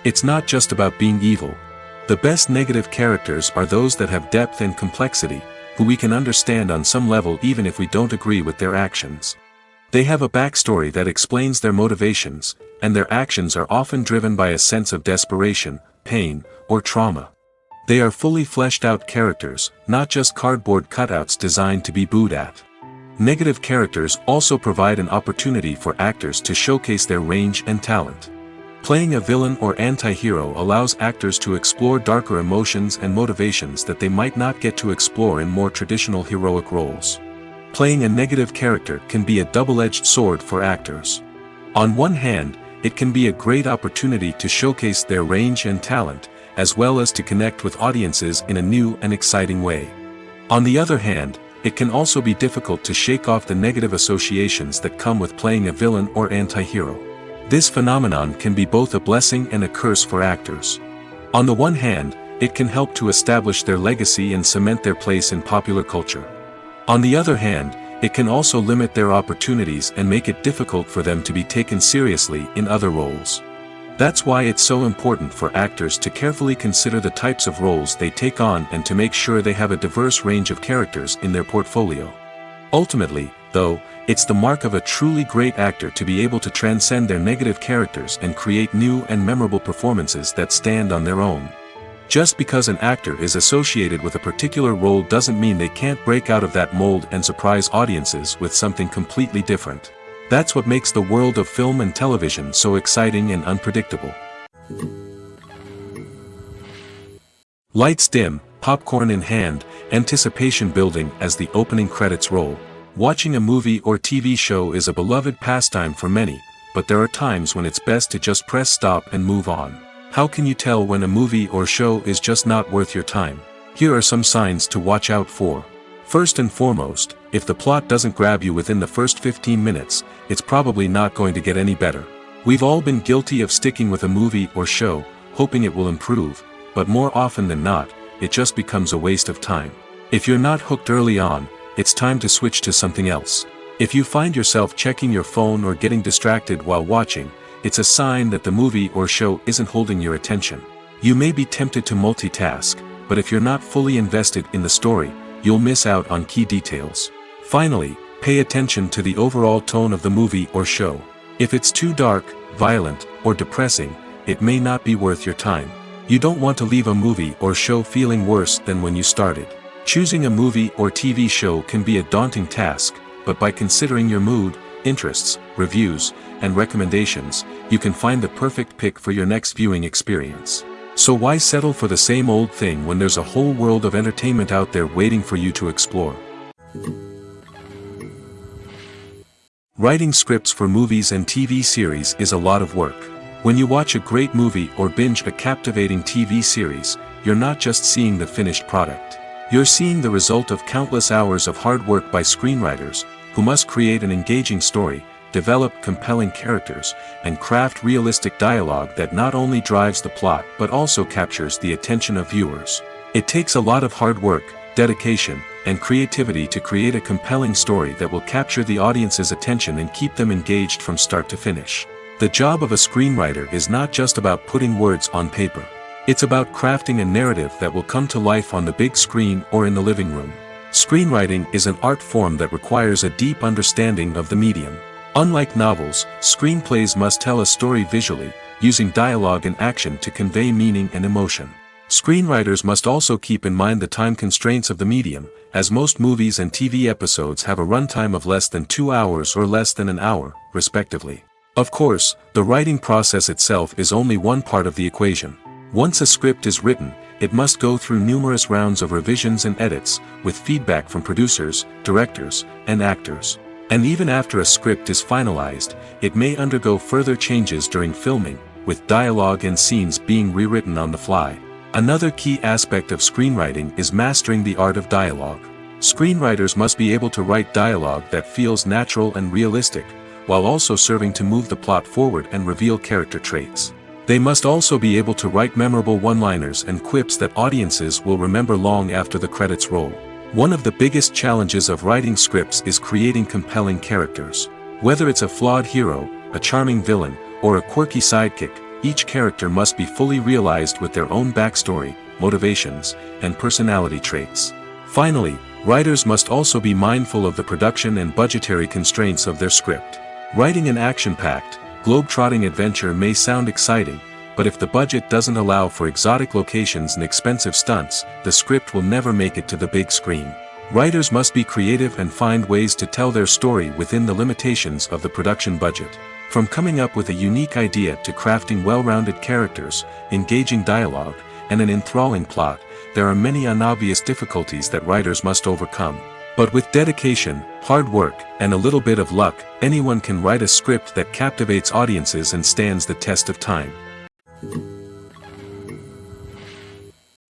It's not just about being evil. The best negative characters are those that have depth and complexity, who we can understand on some level even if we don't agree with their actions. They have a backstory that explains their motivations, and their actions are often driven by a sense of desperation, pain, or trauma. They are fully fleshed out characters, not just cardboard cutouts designed to be booed at. Negative characters also provide an opportunity for actors to showcase their range and talent. Playing a villain or anti-hero allows actors to explore darker emotions and motivations that they might not get to explore in more traditional heroic roles. Playing a negative character can be a double-edged sword for actors. On one hand, it can be a great opportunity to showcase their range and talent, as well as to connect with audiences in a new and exciting way. On the other hand, it can also be difficult to shake off the negative associations that come with playing a villain or anti-hero. This phenomenon can be both a blessing and a curse for actors. On the one hand, it can help to establish their legacy and cement their place in popular culture. On the other hand, it can also limit their opportunities and make it difficult for them to be taken seriously in other roles. That's why it's so important for actors to carefully consider the types of roles they take on and to make sure they have a diverse range of characters in their portfolio. Ultimately, though, it's the mark of a truly great actor to be able to transcend their negative characters and create new and memorable performances that stand on their own. Just because an actor is associated with a particular role doesn't mean they can't break out of that mold and surprise audiences with something completely different. That's what makes the world of film and television so exciting and unpredictable. Lights dim, popcorn in hand, anticipation building as the opening credits roll. Watching a movie or TV show is a beloved pastime for many, but there are times when it's best to just press stop and move on. How can you tell when a movie or show is just not worth your time? Here are some signs to watch out for. First and foremost, if the plot doesn't grab you within the first 15 minutes, it's probably not going to get any better. We've all been guilty of sticking with a movie or show, hoping it will improve, but more often than not, it just becomes a waste of time. If you're not hooked early on, it's time to switch to something else. If you find yourself checking your phone or getting distracted while watching, it's a sign that the movie or show isn't holding your attention. You may be tempted to multitask, but if you're not fully invested in the story, you'll miss out on key details. Finally, pay attention to the overall tone of the movie or show. If it's too dark, violent, or depressing, it may not be worth your time. You don't want to leave a movie or show feeling worse than when you started. Choosing a movie or TV show can be a daunting task, but by considering your mood, interests, reviews, and recommendations, you can find the perfect pick for your next viewing experience. So why settle for the same old thing when there's a whole world of entertainment out there waiting for you to explore? Writing scripts for movies and TV series is a lot of work. When you watch a great movie or binge a captivating TV series, you're not just seeing the finished product. You're seeing the result of countless hours of hard work by screenwriters, who must create an engaging story, develop compelling characters, and craft realistic dialogue that not only drives the plot but also captures the attention of viewers. It takes a lot of hard work, dedication, and creativity to create a compelling story that will capture the audience's attention and keep them engaged from start to finish. The job of a screenwriter is not just about putting words on paper. It's about crafting a narrative that will come to life on the big screen or in the living room. Screenwriting is an art form that requires a deep understanding of the medium. Unlike novels, screenplays must tell a story visually, using dialogue and action to convey meaning and emotion. Screenwriters must also keep in mind the time constraints of the medium, as most movies and TV episodes have a runtime of less than 2 hours or less than an hour, respectively. Of course, the writing process itself is only one part of the equation. Once a script is written, it must go through numerous rounds of revisions and edits, with feedback from producers, directors, and actors. And even after a script is finalized, it may undergo further changes during filming, with dialogue and scenes being rewritten on the fly. Another key aspect of screenwriting is mastering the art of dialogue. Screenwriters must be able to write dialogue that feels natural and realistic, while also serving to move the plot forward and reveal character traits. They must also be able to write memorable one-liners and quips that audiences will remember long after the credits roll. One of the biggest challenges of writing scripts is creating compelling characters. Whether it's a flawed hero, a charming villain, or a quirky sidekick, each character must be fully realized with their own backstory, motivations, and personality traits. Finally, writers must also be mindful of the production and budgetary constraints of their script. Writing an action-packed, globe-trotting adventure may sound exciting, but if the budget doesn't allow for exotic locations and expensive stunts, the script will never make it to the big screen. Writers must be creative and find ways to tell their story within the limitations of the production budget. From coming up with a unique idea to crafting well-rounded characters, engaging dialogue, and an enthralling plot, there are many unobvious difficulties that writers must overcome. But with dedication, hard work, and a little bit of luck, anyone can write a script that captivates audiences and stands the test of time.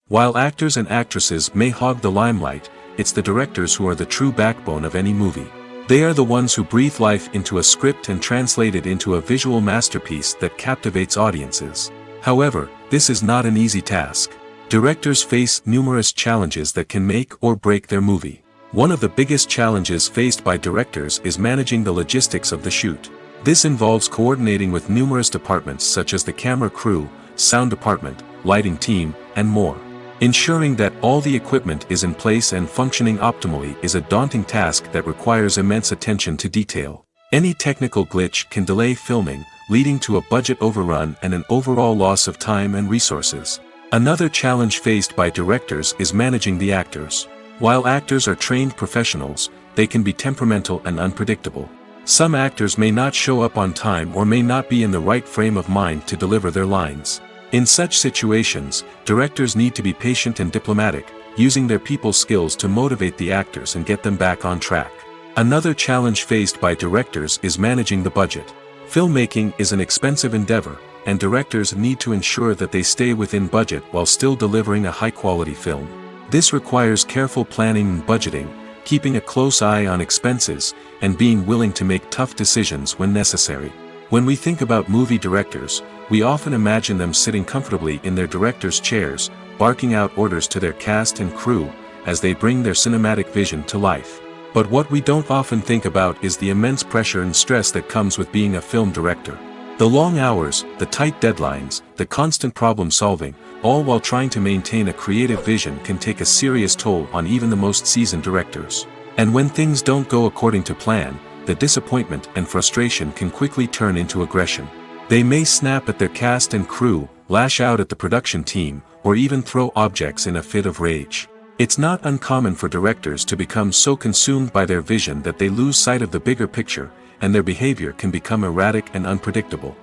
While actors and actresses may hog the limelight, it's the directors who are the true backbone of any movie. They are the ones who breathe life into a script and translate it into a visual masterpiece that captivates audiences. However, this is not an easy task. Directors face numerous challenges that can make or break their movie. One of the biggest challenges faced by directors is managing the logistics of the shoot. This involves coordinating with numerous departments such as the camera crew, sound department, lighting team, and more. Ensuring that all the equipment is in place and functioning optimally is a daunting task that requires immense attention to detail. Any technical glitch can delay filming, leading to a budget overrun and an overall loss of time and resources. Another challenge faced by directors is managing the actors. While actors are trained professionals, they can be temperamental and unpredictable. Some actors may not show up on time or may not be in the right frame of mind to deliver their lines. In such situations, directors need to be patient and diplomatic, using their people skills to motivate the actors and get them back on track. Another challenge faced by directors is managing the budget. Filmmaking is an expensive endeavor, and directors need to ensure that they stay within budget while still delivering a high-quality film. This requires careful planning and budgeting, keeping a close eye on expenses, and being willing to make tough decisions when necessary. When we think about movie directors, we often imagine them sitting comfortably in their director's chairs, barking out orders to their cast and crew, as they bring their cinematic vision to life. But what we don't often think about is the immense pressure and stress that comes with being a film director. The long hours, the tight deadlines, the constant problem solving, all while trying to maintain a creative vision can take a serious toll on even the most seasoned directors. And when things don't go according to plan, the disappointment and frustration can quickly turn into aggression. They may snap at their cast and crew, lash out at the production team, or even throw objects in a fit of rage. It's not uncommon for directors to become so consumed by their vision that they lose sight of the bigger picture, and their behavior can become erratic and unpredictable.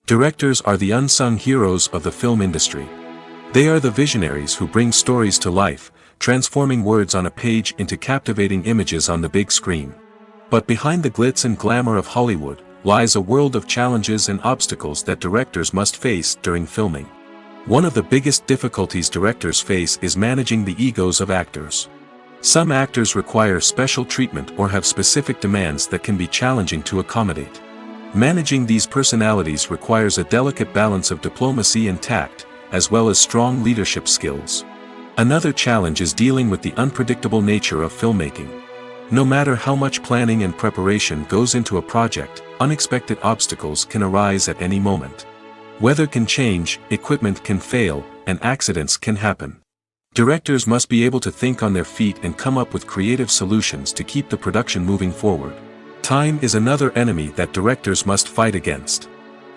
Directors are the unsung heroes of the film industry. They are the visionaries who bring stories to life, transforming words on a page into captivating images on the big screen. But behind the glitz and glamour of Hollywood, lies a world of challenges and obstacles that directors must face during filming. One of the biggest difficulties directors face is managing the egos of actors. Some actors require special treatment or have specific demands that can be challenging to accommodate. Managing these personalities requires a delicate balance of diplomacy and tact, as well as strong leadership skills. Another challenge is dealing with the unpredictable nature of filmmaking. No matter how much planning and preparation goes into a project, unexpected obstacles can arise at any moment. Weather can change, equipment can fail, and accidents can happen. Directors must be able to think on their feet and come up with creative solutions to keep the production moving forward. Time is another enemy that directors must fight against.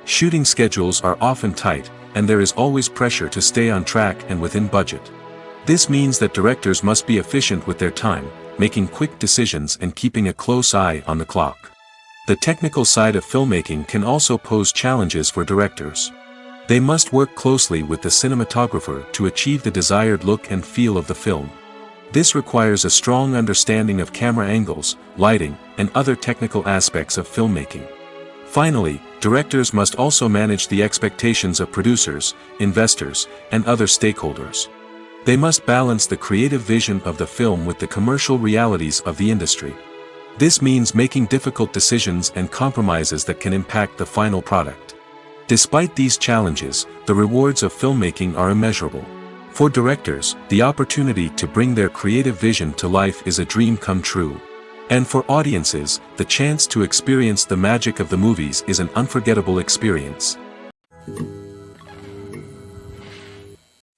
Shooting schedules are often tight, and there is always pressure to stay on track and within budget. This means that directors must be efficient with their time, making quick decisions and keeping a close eye on the clock. The technical side of filmmaking can also pose challenges for directors. They must work closely with the cinematographer to achieve the desired look and feel of the film. This requires a strong understanding of camera angles, lighting, and other technical aspects of filmmaking. Finally, directors must also manage the expectations of producers, investors, and other stakeholders. They must balance the creative vision of the film with the commercial realities of the industry. This means making difficult decisions and compromises that can impact the final product. Despite these challenges, the rewards of filmmaking are immeasurable. For directors, the opportunity to bring their creative vision to life is a dream come true. And for audiences, the chance to experience the magic of the movies is an unforgettable experience.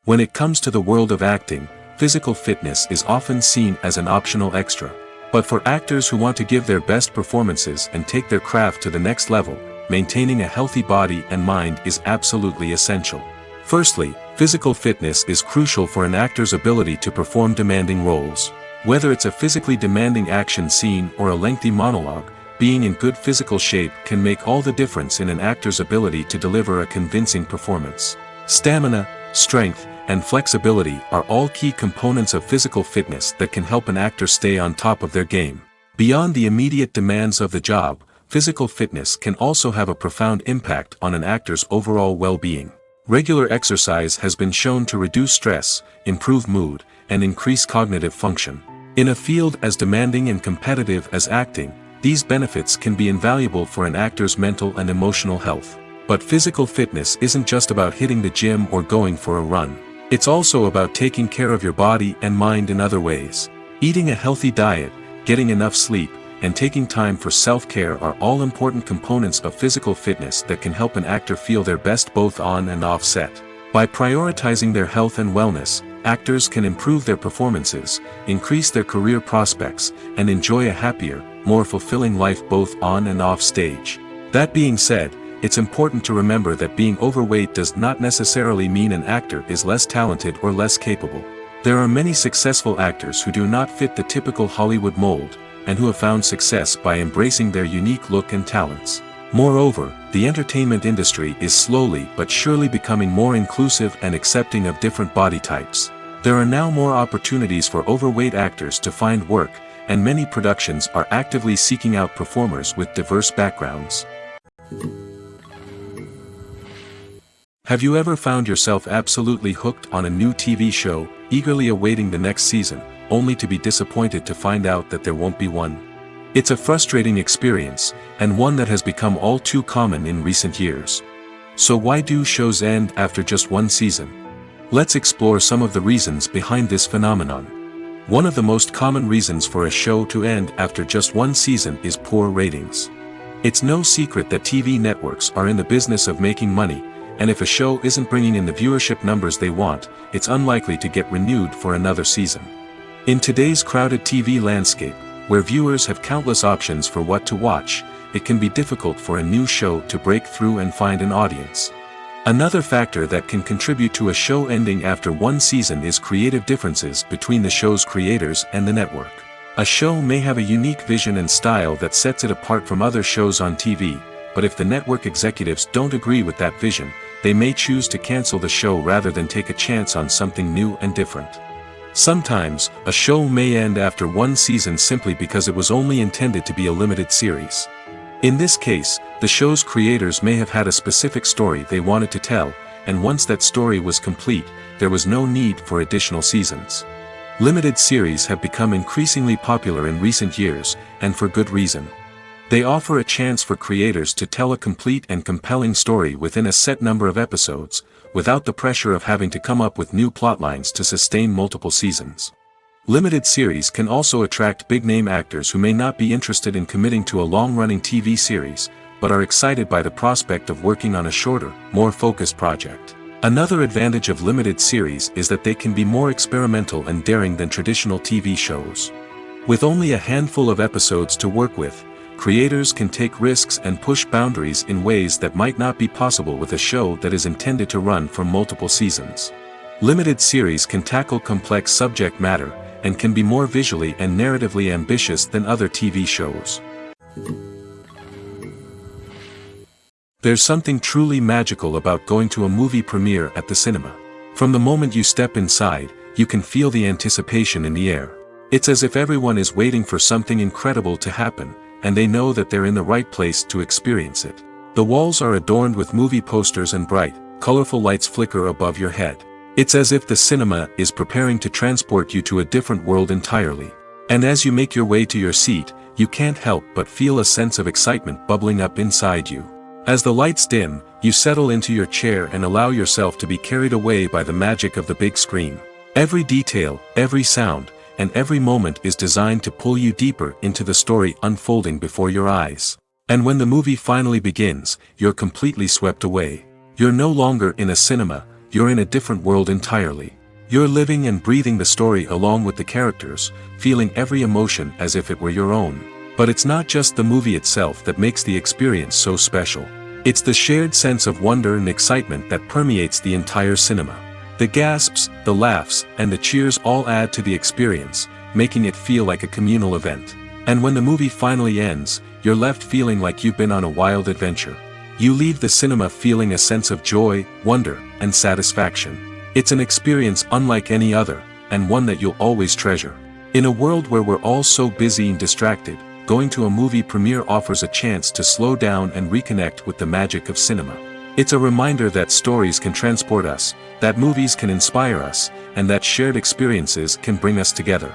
When it comes to the world of acting, physical fitness is often seen as an optional extra. But for actors who want to give their best performances and take their craft to the next level, maintaining a healthy body and mind is absolutely essential. Firstly, physical fitness is crucial for an actor's ability to perform demanding roles. Whether it's a physically demanding action scene or a lengthy monologue, being in good physical shape can make all the difference in an actor's ability to deliver a convincing performance. Stamina, strength, and flexibility are all key components of physical fitness that can help an actor stay on top of their game. Beyond the immediate demands of the job, physical fitness can also have a profound impact on an actor's overall well-being. Regular exercise has been shown to reduce stress, improve mood, and increase cognitive function. In a field as demanding and competitive as acting, these benefits can be invaluable for an actor's mental and emotional health. But physical fitness isn't just about hitting the gym or going for a run. It's also about taking care of your body and mind in other ways. Eating a healthy diet, getting enough sleep, and taking time for self-care are all important components of physical fitness that can help an actor feel their best both on and off set. By prioritizing their health and wellness, actors can improve their performances, increase their career prospects, and enjoy a happier, more fulfilling life both on and off stage. That being said, it's important to remember that being overweight does not necessarily mean an actor is less talented or less capable. There are many successful actors who do not fit the typical Hollywood mold, and who have found success by embracing their unique look and talents. Moreover, the entertainment industry is slowly but surely becoming more inclusive and accepting of different body types. There are now more opportunities for overweight actors to find work, and many productions are actively seeking out performers with diverse backgrounds. Have you ever found yourself absolutely hooked on a new TV show, eagerly awaiting the next season, only to be disappointed to find out that there won't be one? It's a frustrating experience, and one that has become all too common in recent years. So why do shows end after just one season? Let's explore some of the reasons behind this phenomenon. One of the most common reasons for a show to end after just one season is poor ratings. It's no secret that TV networks are in the business of making money, and if a show isn't bringing in the viewership numbers they want, it's unlikely to get renewed for another season. In today's crowded TV landscape, where viewers have countless options for what to watch, it can be difficult for a new show to break through and find an audience. Another factor that can contribute to a show ending after one season is creative differences between the show's creators and the network. A show may have a unique vision and style that sets it apart from other shows on TV, but if the network executives don't agree with that vision, they may choose to cancel the show rather than take a chance on something new and different. Sometimes, a show may end after one season simply because it was only intended to be a limited series. In this case, the show's creators may have had a specific story they wanted to tell, and once that story was complete, there was no need for additional seasons. Limited series have become increasingly popular in recent years, and for good reason. They offer a chance for creators to tell a complete and compelling story within a set number of episodes, without the pressure of having to come up with new plotlines to sustain multiple seasons. Limited series can also attract big-name actors who may not be interested in committing to a long-running TV series, but are excited by the prospect of working on a shorter, more focused project. Another advantage of limited series is that they can be more experimental and daring than traditional TV shows. With only a handful of episodes to work with, creators can take risks and push boundaries in ways that might not be possible with a show that is intended to run for multiple seasons. Limited series can tackle complex subject matter, and can be more visually and narratively ambitious than other TV shows. There's something truly magical about going to a movie premiere at the cinema. From the moment you step inside, you can feel the anticipation in the air. It's as if everyone is waiting for something incredible to happen, and they know that they're in the right place to experience it. The walls are adorned with movie posters and bright, colorful lights flicker above your head. It's as if the cinema is preparing to transport you to a different world entirely. And as you make your way to your seat, you can't help but feel a sense of excitement bubbling up inside you. As the lights dim, you settle into your chair and allow yourself to be carried away by the magic of the big screen. Every detail, every sound, and every moment is designed to pull you deeper into the story unfolding before your eyes. And when the movie finally begins, you're completely swept away. You're no longer in a cinema, you're in a different world entirely. You're living and breathing the story along with the characters, feeling every emotion as if it were your own. But it's not just the movie itself that makes the experience so special. It's the shared sense of wonder and excitement that permeates the entire cinema. The gasps, the laughs, and the cheers all add to the experience, making it feel like a communal event. And when the movie finally ends, you're left feeling like you've been on a wild adventure. You leave the cinema feeling a sense of joy, wonder, and satisfaction. It's an experience unlike any other, and one that you'll always treasure. In a world where we're all so busy and distracted, going to a movie premiere offers a chance to slow down and reconnect with the magic of cinema. It's a reminder that stories can transport us, that movies can inspire us, and that shared experiences can bring us together.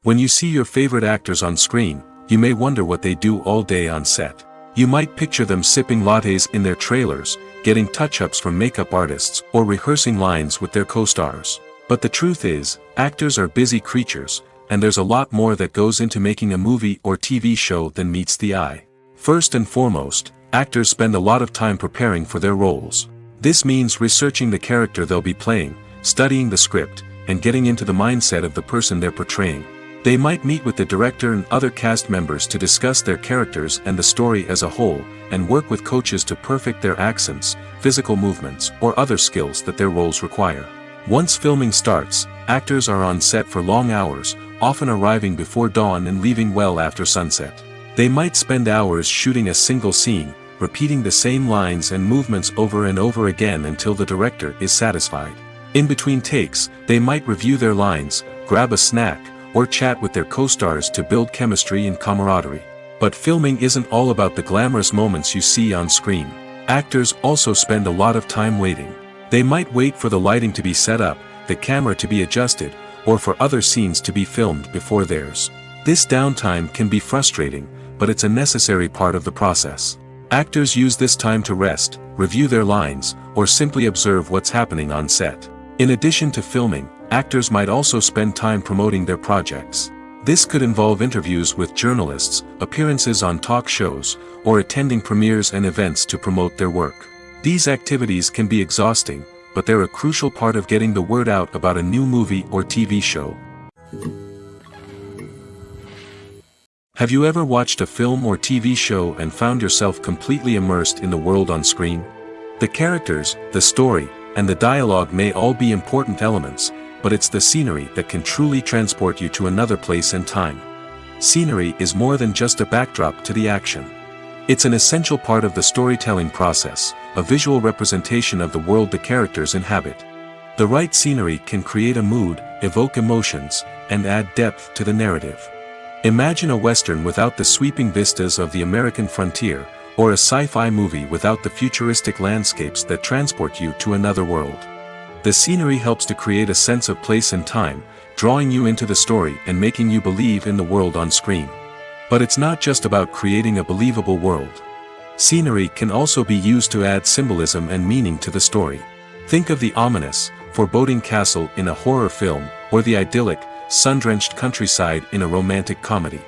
When you see your favorite actors on screen, you may wonder what they do all day on set. You might picture them sipping lattes in their trailers, getting touch-ups from makeup artists, or rehearsing lines with their co-stars. But the truth is, actors are busy creatures, and there's a lot more that goes into making a movie or TV show than meets the eye. First and foremost, actors spend a lot of time preparing for their roles. This means researching the character they'll be playing, studying the script, and getting into the mindset of the person they're portraying. They might meet with the director and other cast members to discuss their characters and the story as a whole, and work with coaches to perfect their accents, physical movements, or other skills that their roles require. Once filming starts, actors are on set for long hours, often arriving before dawn and leaving well after sunset. They might spend hours shooting a single scene, repeating the same lines and movements over and over again until the director is satisfied. In between takes, they might review their lines, grab a snack, or chat with their co-stars to build chemistry and camaraderie. But filming isn't all about the glamorous moments you see on screen. Actors also spend a lot of time waiting. They might wait for the lighting to be set up, the camera to be adjusted, or for other scenes to be filmed before theirs. This downtime can be frustrating, but it's a necessary part of the process. Actors use this time to rest, review their lines, or simply observe what's happening on set. In addition to filming, actors might also spend time promoting their projects. This could involve interviews with journalists, appearances on talk shows, or attending premieres and events to promote their work. These activities can be exhausting, but they're a crucial part of getting the word out about a new movie or TV show. Have you ever watched a film or TV show and found yourself completely immersed in the world on screen? The characters, the story, and the dialogue may all be important elements, but it's the scenery that can truly transport you to another place and time. Scenery is more than just a backdrop to the action. It's an essential part of the storytelling process, a visual representation of the world the characters inhabit. The right scenery can create a mood, evoke emotions, and add depth to the narrative. Imagine a Western without the sweeping vistas of the American frontier, or a sci-fi movie without the futuristic landscapes that transport you to another world. The scenery helps to create a sense of place and time, drawing you into the story and making you believe in the world on screen. But it's not just about creating a believable world. Scenery can also be used to add symbolism and meaning to the story. Think of the ominous, foreboding castle in a horror film, or the idyllic, sun-drenched countryside in a romantic comedy.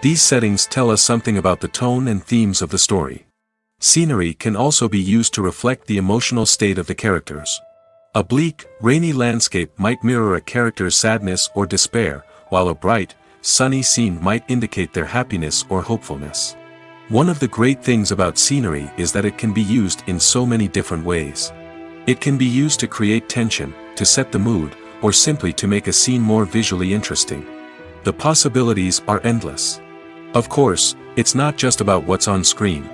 These settings tell us something about the tone and themes of the story. Scenery can also be used to reflect the emotional state of the characters. A bleak, rainy landscape might mirror a character's sadness or despair, while a bright, sunny scene might indicate their happiness or hopefulness. One of the great things about scenery is that it can be used in so many different ways. It can be used to create tension, to set the mood, or simply to make a scene more visually interesting. The possibilities are endless. Of course, it's not just about what's on screen.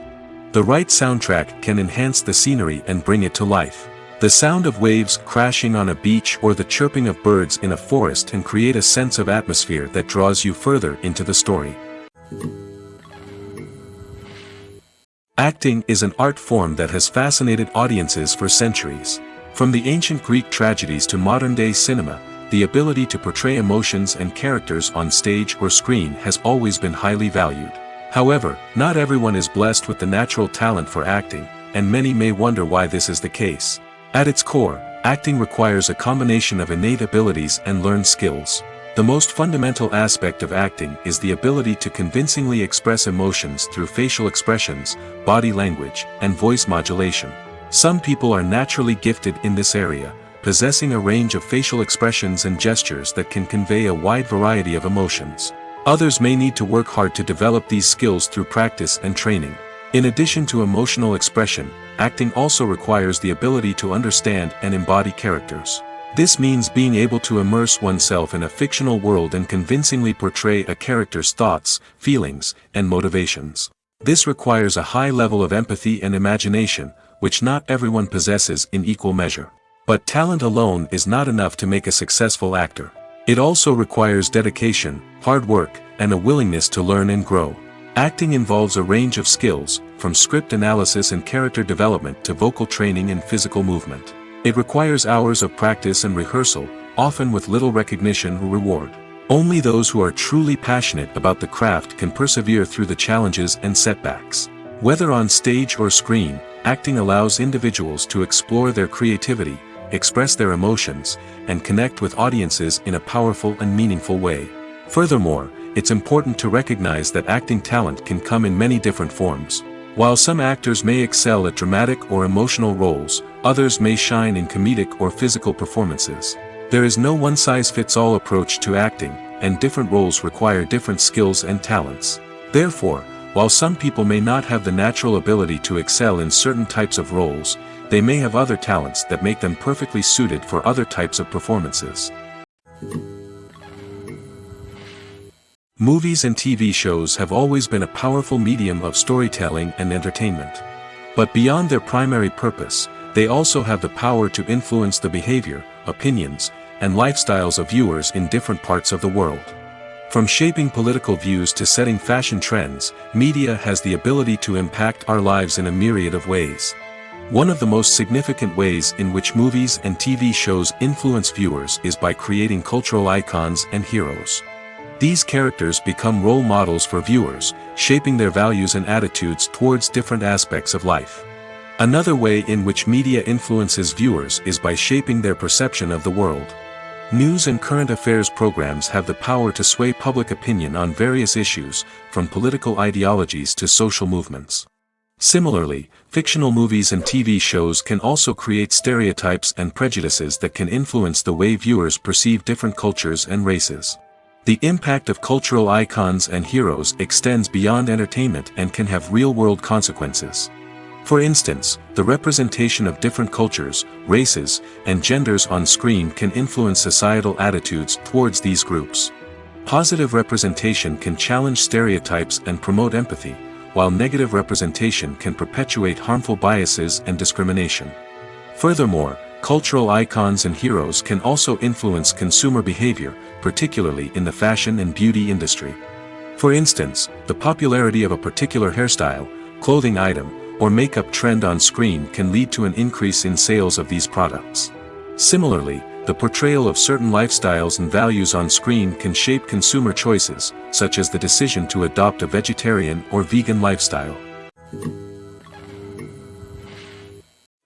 The right soundtrack can enhance the scenery and bring it to life. The sound of waves crashing on a beach or the chirping of birds in a forest can create a sense of atmosphere that draws you further into the story. Acting is an art form that has fascinated audiences for centuries. From the ancient Greek tragedies to modern-day cinema, the ability to portray emotions and characters on stage or screen has always been highly valued. However, not everyone is blessed with the natural talent for acting, and many may wonder why this is the case. At its core, acting requires a combination of innate abilities and learned skills. The most fundamental aspect of acting is the ability to convincingly express emotions through facial expressions, body language, and voice modulation. Some people are naturally gifted in this area, possessing a range of facial expressions and gestures that can convey a wide variety of emotions. Others may need to work hard to develop these skills through practice and training. In addition to emotional expression, acting also requires the ability to understand and embody characters. This means being able to immerse oneself in a fictional world and convincingly portray a character's thoughts, feelings, and motivations. This requires a high level of empathy and imagination, which not everyone possesses in equal measure. But talent alone is not enough to make a successful actor. It also requires dedication, hard work, and a willingness to learn and grow. Acting involves a range of skills, from script analysis and character development to vocal training and physical movement. It requires hours of practice and rehearsal, often with little recognition or reward. Only those who are truly passionate about the craft can persevere through the challenges and setbacks. Whether on stage or screen, acting allows individuals to explore their creativity, express their emotions, and connect with audiences in a powerful and meaningful way. Furthermore, it's important to recognize that acting talent can come in many different forms. While some actors may excel at dramatic or emotional roles, others may shine in comedic or physical performances. There is no one-size-fits-all approach to acting, and different roles require different skills and talents. Therefore, while some people may not have the natural ability to excel in certain types of roles, they may have other talents that make them perfectly suited for other types of performances. Movies and TV shows have always been a powerful medium of storytelling and entertainment. But beyond their primary purpose, they also have the power to influence the behavior, opinions, and lifestyles of viewers in different parts of the world. From shaping political views to setting fashion trends, media has the ability to impact our lives in a myriad of ways. One of the most significant ways in which movies and TV shows influence viewers is by creating cultural icons and heroes. These characters become role models for viewers, shaping their values and attitudes towards different aspects of life. Another way in which media influences viewers is by shaping their perception of the world. News and current affairs programs have the power to sway public opinion on various issues, from political ideologies to social movements. Similarly, fictional movies and TV shows can also create stereotypes and prejudices that can influence the way viewers perceive different cultures and races. The impact of cultural icons and heroes extends beyond entertainment and can have real-world consequences. For instance, the representation of different cultures, races, and genders on screen can influence societal attitudes towards these groups. Positive representation can challenge stereotypes and promote empathy, while negative representation can perpetuate harmful biases and discrimination. Furthermore, cultural icons and heroes can also influence consumer behavior, particularly in the fashion and beauty industry. For instance, the popularity of a particular hairstyle, clothing item, or makeup trend on screen can lead to an increase in sales of these products. Similarly, the portrayal of certain lifestyles and values on screen can shape consumer choices, such as the decision to adopt a vegetarian or vegan lifestyle.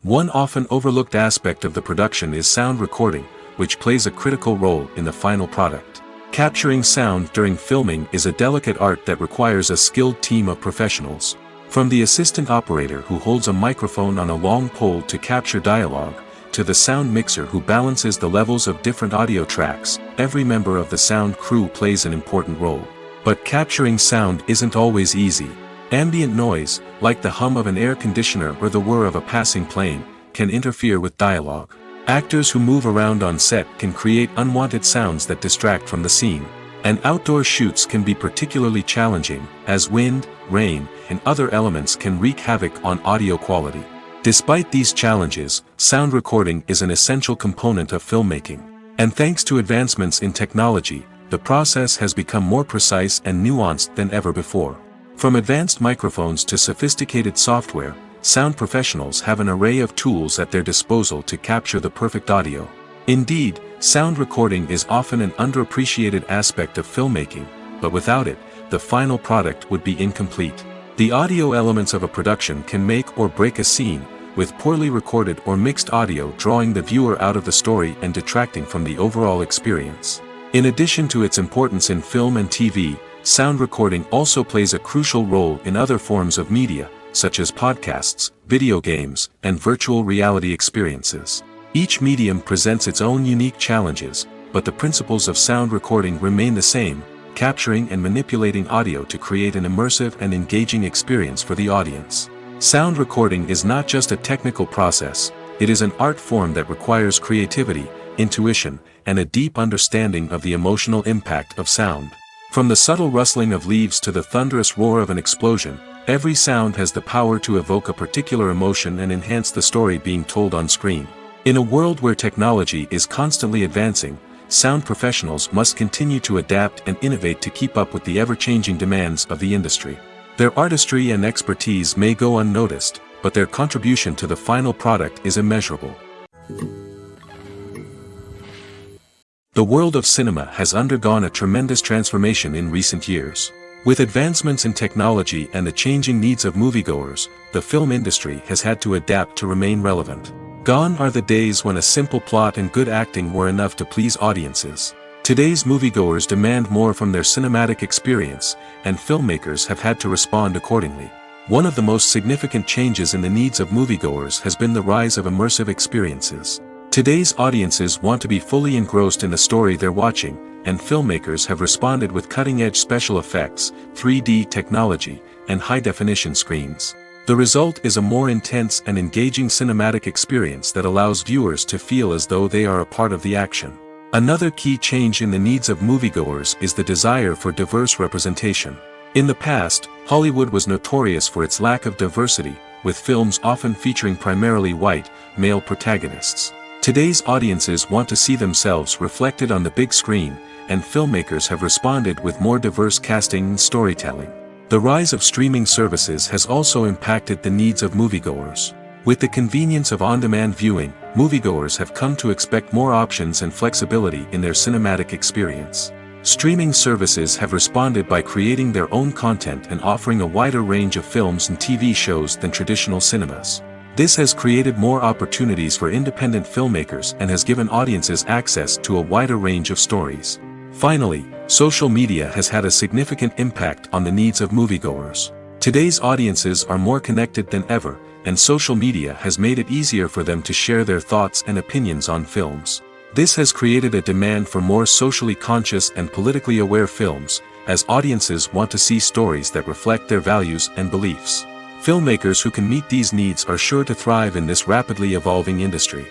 One often overlooked aspect of the production is sound recording, which plays a critical role in the final product. Capturing sound during filming is a delicate art that requires a skilled team of professionals. From the assistant operator who holds a microphone on a long pole to capture dialogue, to the sound mixer who balances the levels of different audio tracks, every member of the sound crew plays an important role. But capturing sound isn't always easy. Ambient noise, like the hum of an air conditioner or the whir of a passing plane, can interfere with dialogue. Actors who move around on set can create unwanted sounds that distract from the scene. And outdoor shoots can be particularly challenging, as wind, rain, and other elements can wreak havoc on audio quality. Despite these challenges, sound recording is an essential component of filmmaking. And thanks to advancements in technology, the process has become more precise and nuanced than ever before. From advanced microphones to sophisticated software, sound professionals have an array of tools at their disposal to capture the perfect audio. Indeed, sound recording is often an underappreciated aspect of filmmaking, but without it, the final product would be incomplete. The audio elements of a production can make or break a scene, with poorly recorded or mixed audio drawing the viewer out of the story and detracting from the overall experience. In addition to its importance in film and TV, sound recording also plays a crucial role in other forms of media, such as podcasts, video games, and virtual reality experiences. Each medium presents its own unique challenges, but the principles of sound recording remain the same, capturing and manipulating audio to create an immersive and engaging experience for the audience. Sound recording is not just a technical process, it is an art form that requires creativity, intuition, and a deep understanding of the emotional impact of sound. From the subtle rustling of leaves to the thunderous roar of an explosion, every sound has the power to evoke a particular emotion and enhance the story being told on screen. In a world where technology is constantly advancing, sound professionals must continue to adapt and innovate to keep up with the ever-changing demands of the industry. Their artistry and expertise may go unnoticed, but their contribution to the final product is immeasurable. The world of cinema has undergone a tremendous transformation in recent years. With advancements in technology and the changing needs of moviegoers, the film industry has had to adapt to remain relevant. Gone are the days when a simple plot and good acting were enough to please audiences. Today's moviegoers demand more from their cinematic experience, and filmmakers have had to respond accordingly. One of the most significant changes in the needs of moviegoers has been the rise of immersive experiences. Today's audiences want to be fully engrossed in the story they're watching, and filmmakers have responded with cutting-edge special effects, 3D technology, and high-definition screens. The result is a more intense and engaging cinematic experience that allows viewers to feel as though they are a part of the action. Another key change in the needs of moviegoers is the desire for diverse representation. In the past, Hollywood was notorious for its lack of diversity, with films often featuring primarily white, male protagonists. Today's audiences want to see themselves reflected on the big screen, and filmmakers have responded with more diverse casting and storytelling. The rise of streaming services has also impacted the needs of moviegoers. With the convenience of on-demand viewing, moviegoers have come to expect more options and flexibility in their cinematic experience. Streaming services have responded by creating their own content and offering a wider range of films and TV shows than traditional cinemas. This has created more opportunities for independent filmmakers and has given audiences access to a wider range of stories. Finally, social media has had a significant impact on the needs of moviegoers. Today's audiences are more connected than ever, and social media has made it easier for them to share their thoughts and opinions on films. This has created a demand for more socially conscious and politically aware films, as audiences want to see stories that reflect their values and beliefs. Filmmakers who can meet these needs are sure to thrive in this rapidly evolving industry.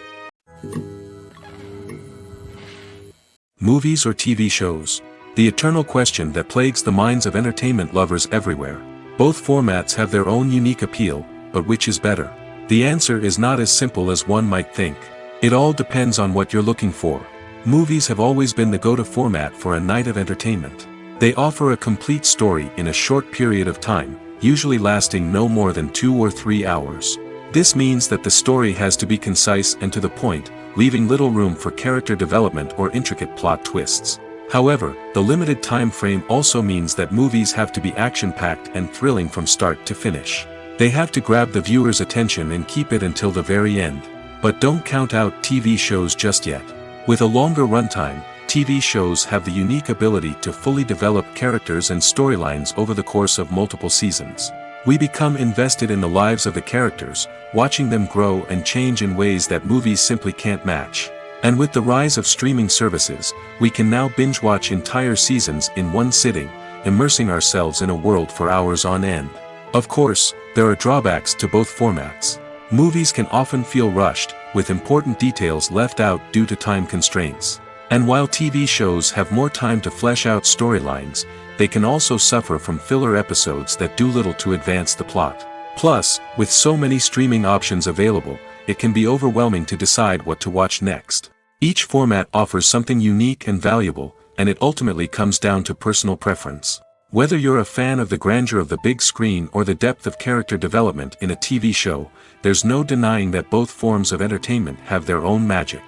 Movies or TV shows? The eternal question that plagues the minds of entertainment lovers everywhere. Both formats have their own unique appeal, but which is better? The answer is not as simple as one might think. It all depends on what you're looking for. Movies have always been the go-to format for a night of entertainment. They offer a complete story in a short period of time, usually lasting no more than 2 or 3 hours. This means that the story has to be concise and to the point, leaving little room for character development or intricate plot twists. However, the limited time frame also means that movies have to be action-packed and thrilling from start to finish. They have to grab the viewer's attention and keep it until the very end. But don't count out TV shows just yet. With a longer runtime, TV shows have the unique ability to fully develop characters and storylines over the course of multiple seasons. We become invested in the lives of the characters, watching them grow and change in ways that movies simply can't match. And with the rise of streaming services, we can now binge-watch entire seasons in one sitting, immersing ourselves in a world for hours on end. Of course, there are drawbacks to both formats. Movies can often feel rushed, with important details left out due to time constraints. And while TV shows have more time to flesh out storylines, they can also suffer from filler episodes that do little to advance the plot. Plus, with so many streaming options available, it can be overwhelming to decide what to watch next. Each format offers something unique and valuable, and it ultimately comes down to personal preference. Whether you're a fan of the grandeur of the big screen or the depth of character development in a TV show, there's no denying that both forms of entertainment have their own magic.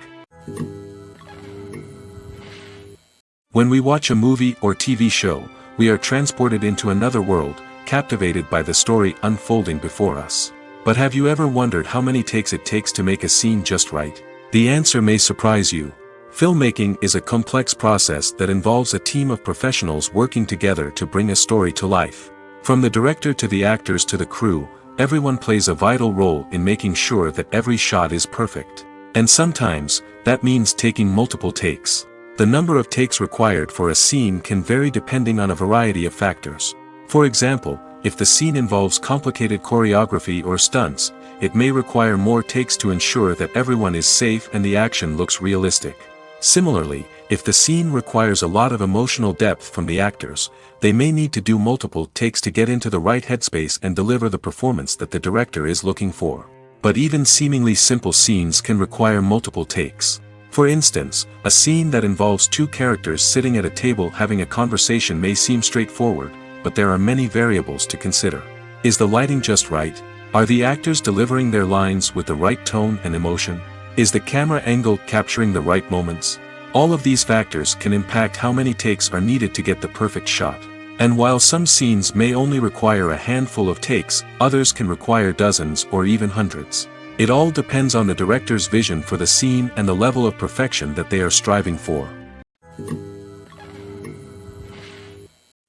When we watch a movie or TV show, we are transported into another world, captivated by the story unfolding before us. But have you ever wondered how many takes it takes to make a scene just right? The answer may surprise you. Filmmaking is a complex process that involves a team of professionals working together to bring a story to life. From the director to the actors to the crew, everyone plays a vital role in making sure that every shot is perfect. And sometimes, that means taking multiple takes. The number of takes required for a scene can vary depending on a variety of factors. For example, if the scene involves complicated choreography or stunts, it may require more takes to ensure that everyone is safe and the action looks realistic. Similarly, if the scene requires a lot of emotional depth from the actors, they may need to do multiple takes to get into the right headspace and deliver the performance that the director is looking for. But even seemingly simple scenes can require multiple takes. For instance, a scene that involves 2 characters sitting at a table having a conversation may seem straightforward, but there are many variables to consider. Is the lighting just right? Are the actors delivering their lines with the right tone and emotion? Is the camera angle capturing the right moments? All of these factors can impact how many takes are needed to get the perfect shot. And while some scenes may only require a handful of takes, others can require dozens or even hundreds. It all depends on the director's vision for the scene and the level of perfection that they are striving for.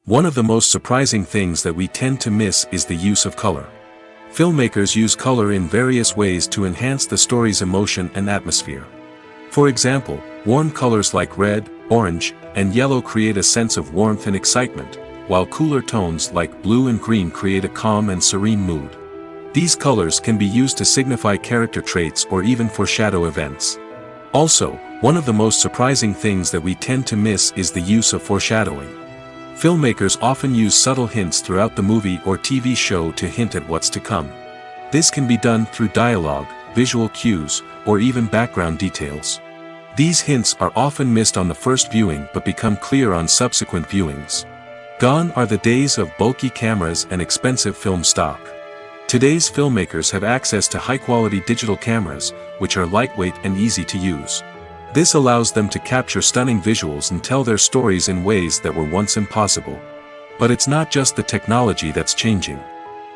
One of the most surprising things that we tend to miss is the use of color. Filmmakers use color in various ways to enhance the story's emotion and atmosphere. For example, warm colors like red, orange, and yellow create a sense of warmth and excitement, while cooler tones like blue and green create a calm and serene mood. These colors can be used to signify character traits or even foreshadow events. Also, one of the most surprising things that we tend to miss is the use of foreshadowing. Filmmakers often use subtle hints throughout the movie or TV show to hint at what's to come. This can be done through dialogue, visual cues, or even background details. These hints are often missed on the first viewing but become clear on subsequent viewings. Gone are the days of bulky cameras and expensive film stock. Today's filmmakers have access to high-quality digital cameras, which are lightweight and easy to use. This allows them to capture stunning visuals and tell their stories in ways that were once impossible. But it's not just the technology that's changing.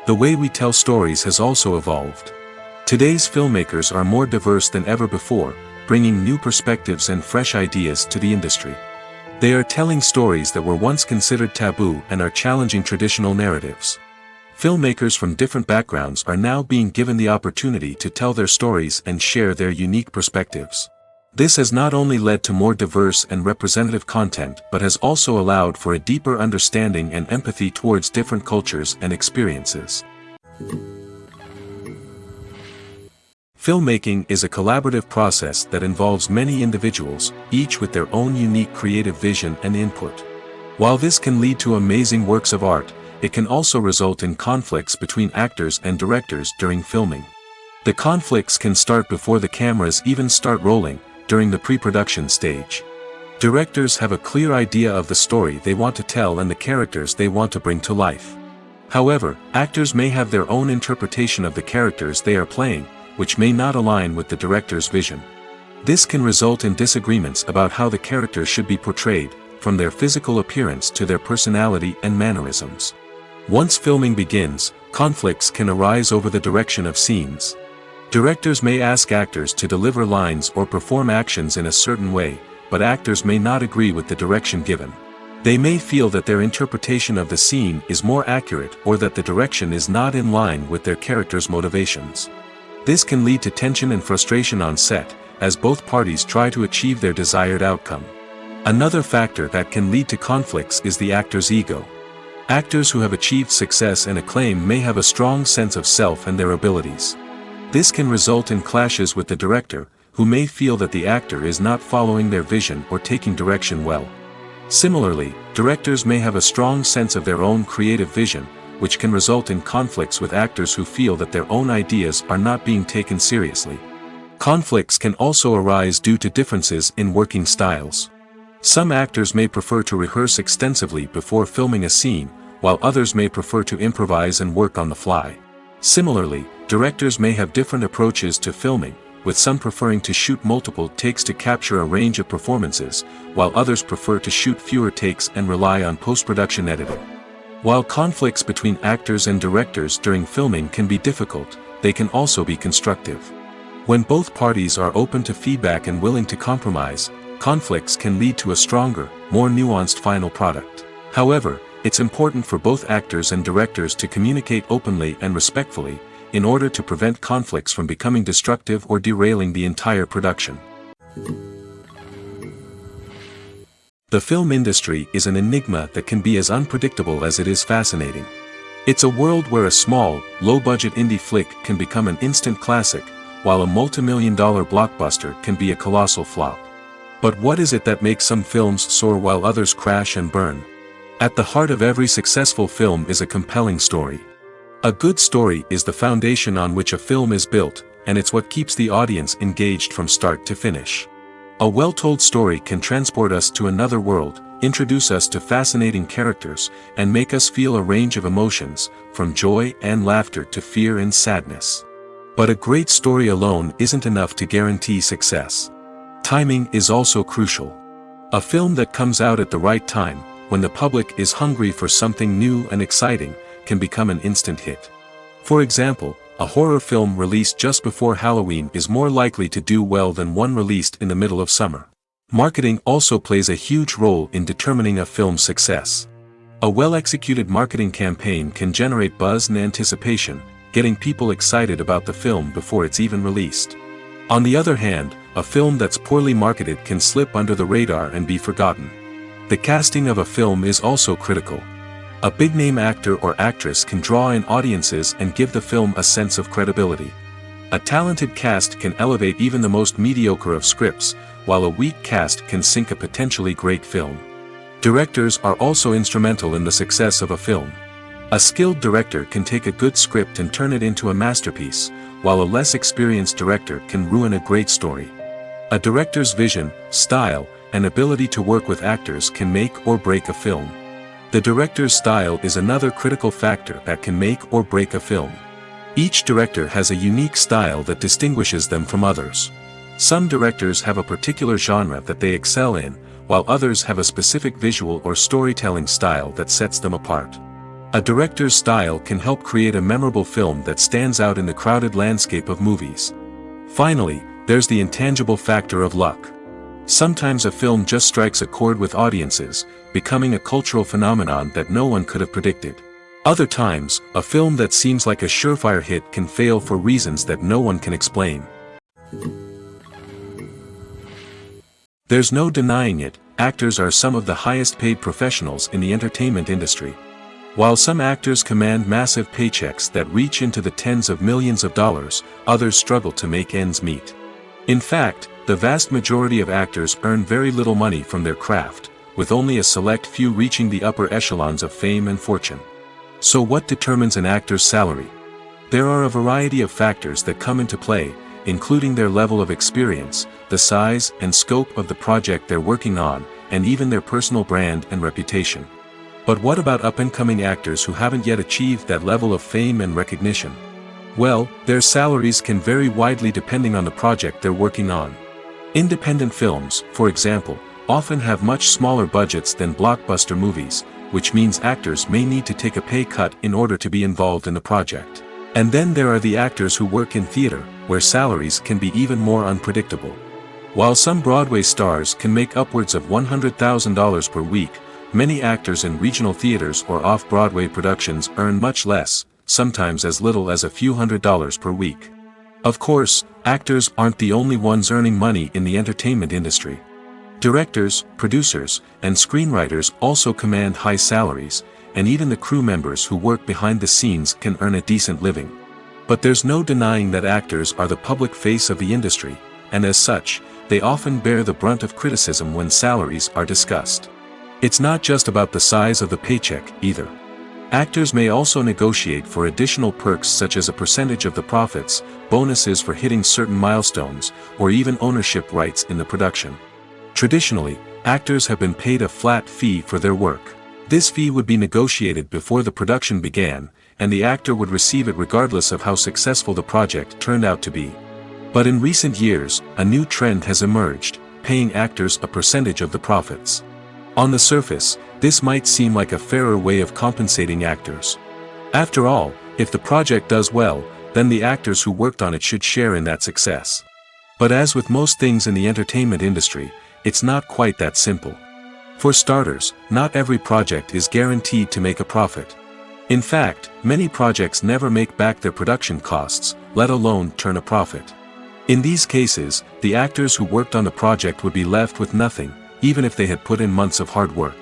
The way we tell stories has also evolved. Today's filmmakers are more diverse than ever before, bringing new perspectives and fresh ideas to the industry. They are telling stories that were once considered taboo and are challenging traditional narratives. Filmmakers from different backgrounds are now being given the opportunity to tell their stories and share their unique perspectives. This has not only led to more diverse and representative content but has also allowed for a deeper understanding and empathy towards different cultures and experiences. Filmmaking is a collaborative process that involves many individuals, each with their own unique creative vision and input. While this can lead to amazing works of art, it can also result in conflicts between actors and directors during filming. The conflicts can start before the cameras even start rolling, during the pre-production stage. Directors have a clear idea of the story they want to tell and the characters they want to bring to life. However, actors may have their own interpretation of the characters they are playing, which may not align with the director's vision. This can result in disagreements about how the characters should be portrayed, from their physical appearance to their personality and mannerisms. Once filming begins, conflicts can arise over the direction of scenes. Directors may ask actors to deliver lines or perform actions in a certain way, but actors may not agree with the direction given. They may feel that their interpretation of the scene is more accurate or that the direction is not in line with their character's motivations. This can lead to tension and frustration on set, as both parties try to achieve their desired outcome. Another factor that can lead to conflicts is the actor's ego. Actors who have achieved success and acclaim may have a strong sense of self and their abilities. This can result in clashes with the director, who may feel that the actor is not following their vision or taking direction well. Similarly, directors may have a strong sense of their own creative vision, which can result in conflicts with actors who feel that their own ideas are not being taken seriously. Conflicts can also arise due to differences in working styles. Some actors may prefer to rehearse extensively before filming a scene, while others may prefer to improvise and work on the fly. Similarly, directors may have different approaches to filming, with some preferring to shoot multiple takes to capture a range of performances, while others prefer to shoot fewer takes and rely on post-production editing. While conflicts between actors and directors during filming can be difficult, they can also be constructive. When both parties are open to feedback and willing to compromise, conflicts can lead to a stronger, more nuanced final product. However, it's important for both actors and directors to communicate openly and respectfully, in order to prevent conflicts from becoming destructive or derailing the entire production. The film industry is an enigma that can be as unpredictable as it is fascinating. It's a world where a small, low-budget indie flick can become an instant classic, while a multi-million-dollar blockbuster can be a colossal flop. But what is it that makes some films soar while others crash and burn? At the heart of every successful film is a compelling story. A good story is the foundation on which a film is built, and it's what keeps the audience engaged from start to finish. A well-told story can transport us to another world, introduce us to fascinating characters, and make us feel a range of emotions, from joy and laughter to fear and sadness. But a great story alone isn't enough to guarantee success. Timing is also crucial. A film that comes out at the right time, when the public is hungry for something new and exciting, can become an instant hit. For example, a horror film released just before Halloween is more likely to do well than one released in the middle of summer. Marketing also plays a huge role in determining a film's success. A well-executed marketing campaign can generate buzz and anticipation, getting people excited about the film before it's even released. On the other hand, a film that's poorly marketed can slip under the radar and be forgotten. The casting of a film is also critical. A big-name actor or actress can draw in audiences and give the film a sense of credibility. A talented cast can elevate even the most mediocre of scripts, while a weak cast can sink a potentially great film. Directors are also instrumental in the success of a film. A skilled director can take a good script and turn it into a masterpiece, while a less experienced director can ruin a great story. A director's vision, style, and ability to work with actors can make or break a film. The director's style is another critical factor that can make or break a film. Each director has a unique style that distinguishes them from others. Some directors have a particular genre that they excel in, while others have a specific visual or storytelling style that sets them apart. A director's style can help create a memorable film that stands out in the crowded landscape of movies. Finally, there's the intangible factor of luck. Sometimes a film just strikes a chord with audiences, becoming a cultural phenomenon that no one could have predicted. Other times, a film that seems like a surefire hit can fail for reasons that no one can explain. There's no denying it, actors are some of the highest paid professionals in the entertainment industry. While some actors command massive paychecks that reach into the tens of millions of dollars, others struggle to make ends meet. In fact, the vast majority of actors earn very little money from their craft, with only a select few reaching the upper echelons of fame and fortune. So what determines an actor's salary? There are a variety of factors that come into play, including their level of experience, the size and scope of the project they're working on, and even their personal brand and reputation. But what about up-and-coming actors who haven't yet achieved that level of fame and recognition? Well, their salaries can vary widely depending on the project they're working on. Independent films, for example, often have much smaller budgets than blockbuster movies, which means actors may need to take a pay cut in order to be involved in the project. And then there are the actors who work in theater, where salaries can be even more unpredictable. While some Broadway stars can make upwards of $100,000 per week, many actors in regional theaters or off-Broadway productions earn much less, sometimes as little as a few $100s per week. Of course, actors aren't the only ones earning money in the entertainment industry. Directors, producers, and screenwriters also command high salaries, and even the crew members who work behind the scenes can earn a decent living. But there's no denying that actors are the public face of the industry, and as such, they often bear the brunt of criticism when salaries are discussed. It's not just about the size of the paycheck, either. Actors may also negotiate for additional perks such as a percentage of the profits, bonuses for hitting certain milestones, or even ownership rights in the production. Traditionally, actors have been paid a flat fee for their work. This fee would be negotiated before the production began, and the actor would receive it regardless of how successful the project turned out to be. But in recent years, a new trend has emerged, paying actors a percentage of the profits. On the surface, this might seem like a fairer way of compensating actors. After all, if the project does well, then the actors who worked on it should share in that success. But as with most things in the entertainment industry, it's not quite that simple. For starters, not every project is guaranteed to make a profit. In fact, many projects never make back their production costs, let alone turn a profit. In these cases, the actors who worked on the project would be left with nothing, even if they had put in months of hard work.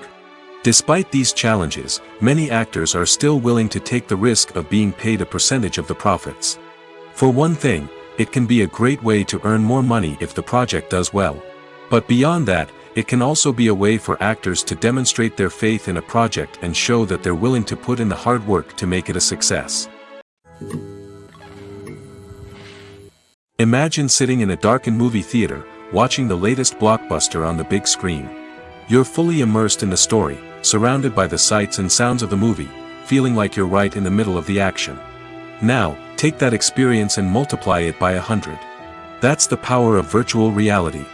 Despite these challenges, many actors are still willing to take the risk of being paid a percentage of the profits. For one thing, it can be a great way to earn more money if the project does well. But beyond that, it can also be a way for actors to demonstrate their faith in a project and show that they're willing to put in the hard work to make it a success. Imagine sitting in a darkened movie theater, watching the latest blockbuster on the big screen. You're fully immersed in the story, surrounded by the sights and sounds of the movie, feeling like you're right in the middle of the action. Now, take that experience and multiply it by 100. That's the power of virtual reality.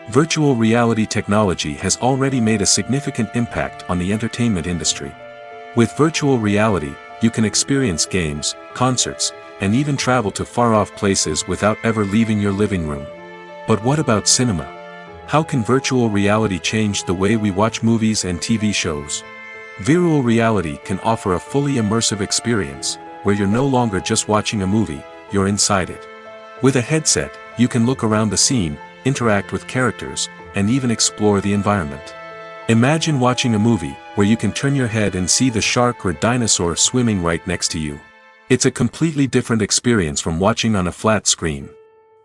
Virtual reality technology has already made a significant impact on the entertainment industry. With virtual reality, you can experience games, concerts, and even travel to far-off places without ever leaving your living room. But what about cinema? How can virtual reality change the way we watch movies and TV shows? Virtual reality can offer a fully immersive experience, where you're no longer just watching a movie, you're inside it. With a headset, you can look around the scene, interact with characters, and even explore the environment. Imagine watching a movie, where you can turn your head and see the shark or dinosaur swimming right next to you. It's a completely different experience from watching on a flat screen.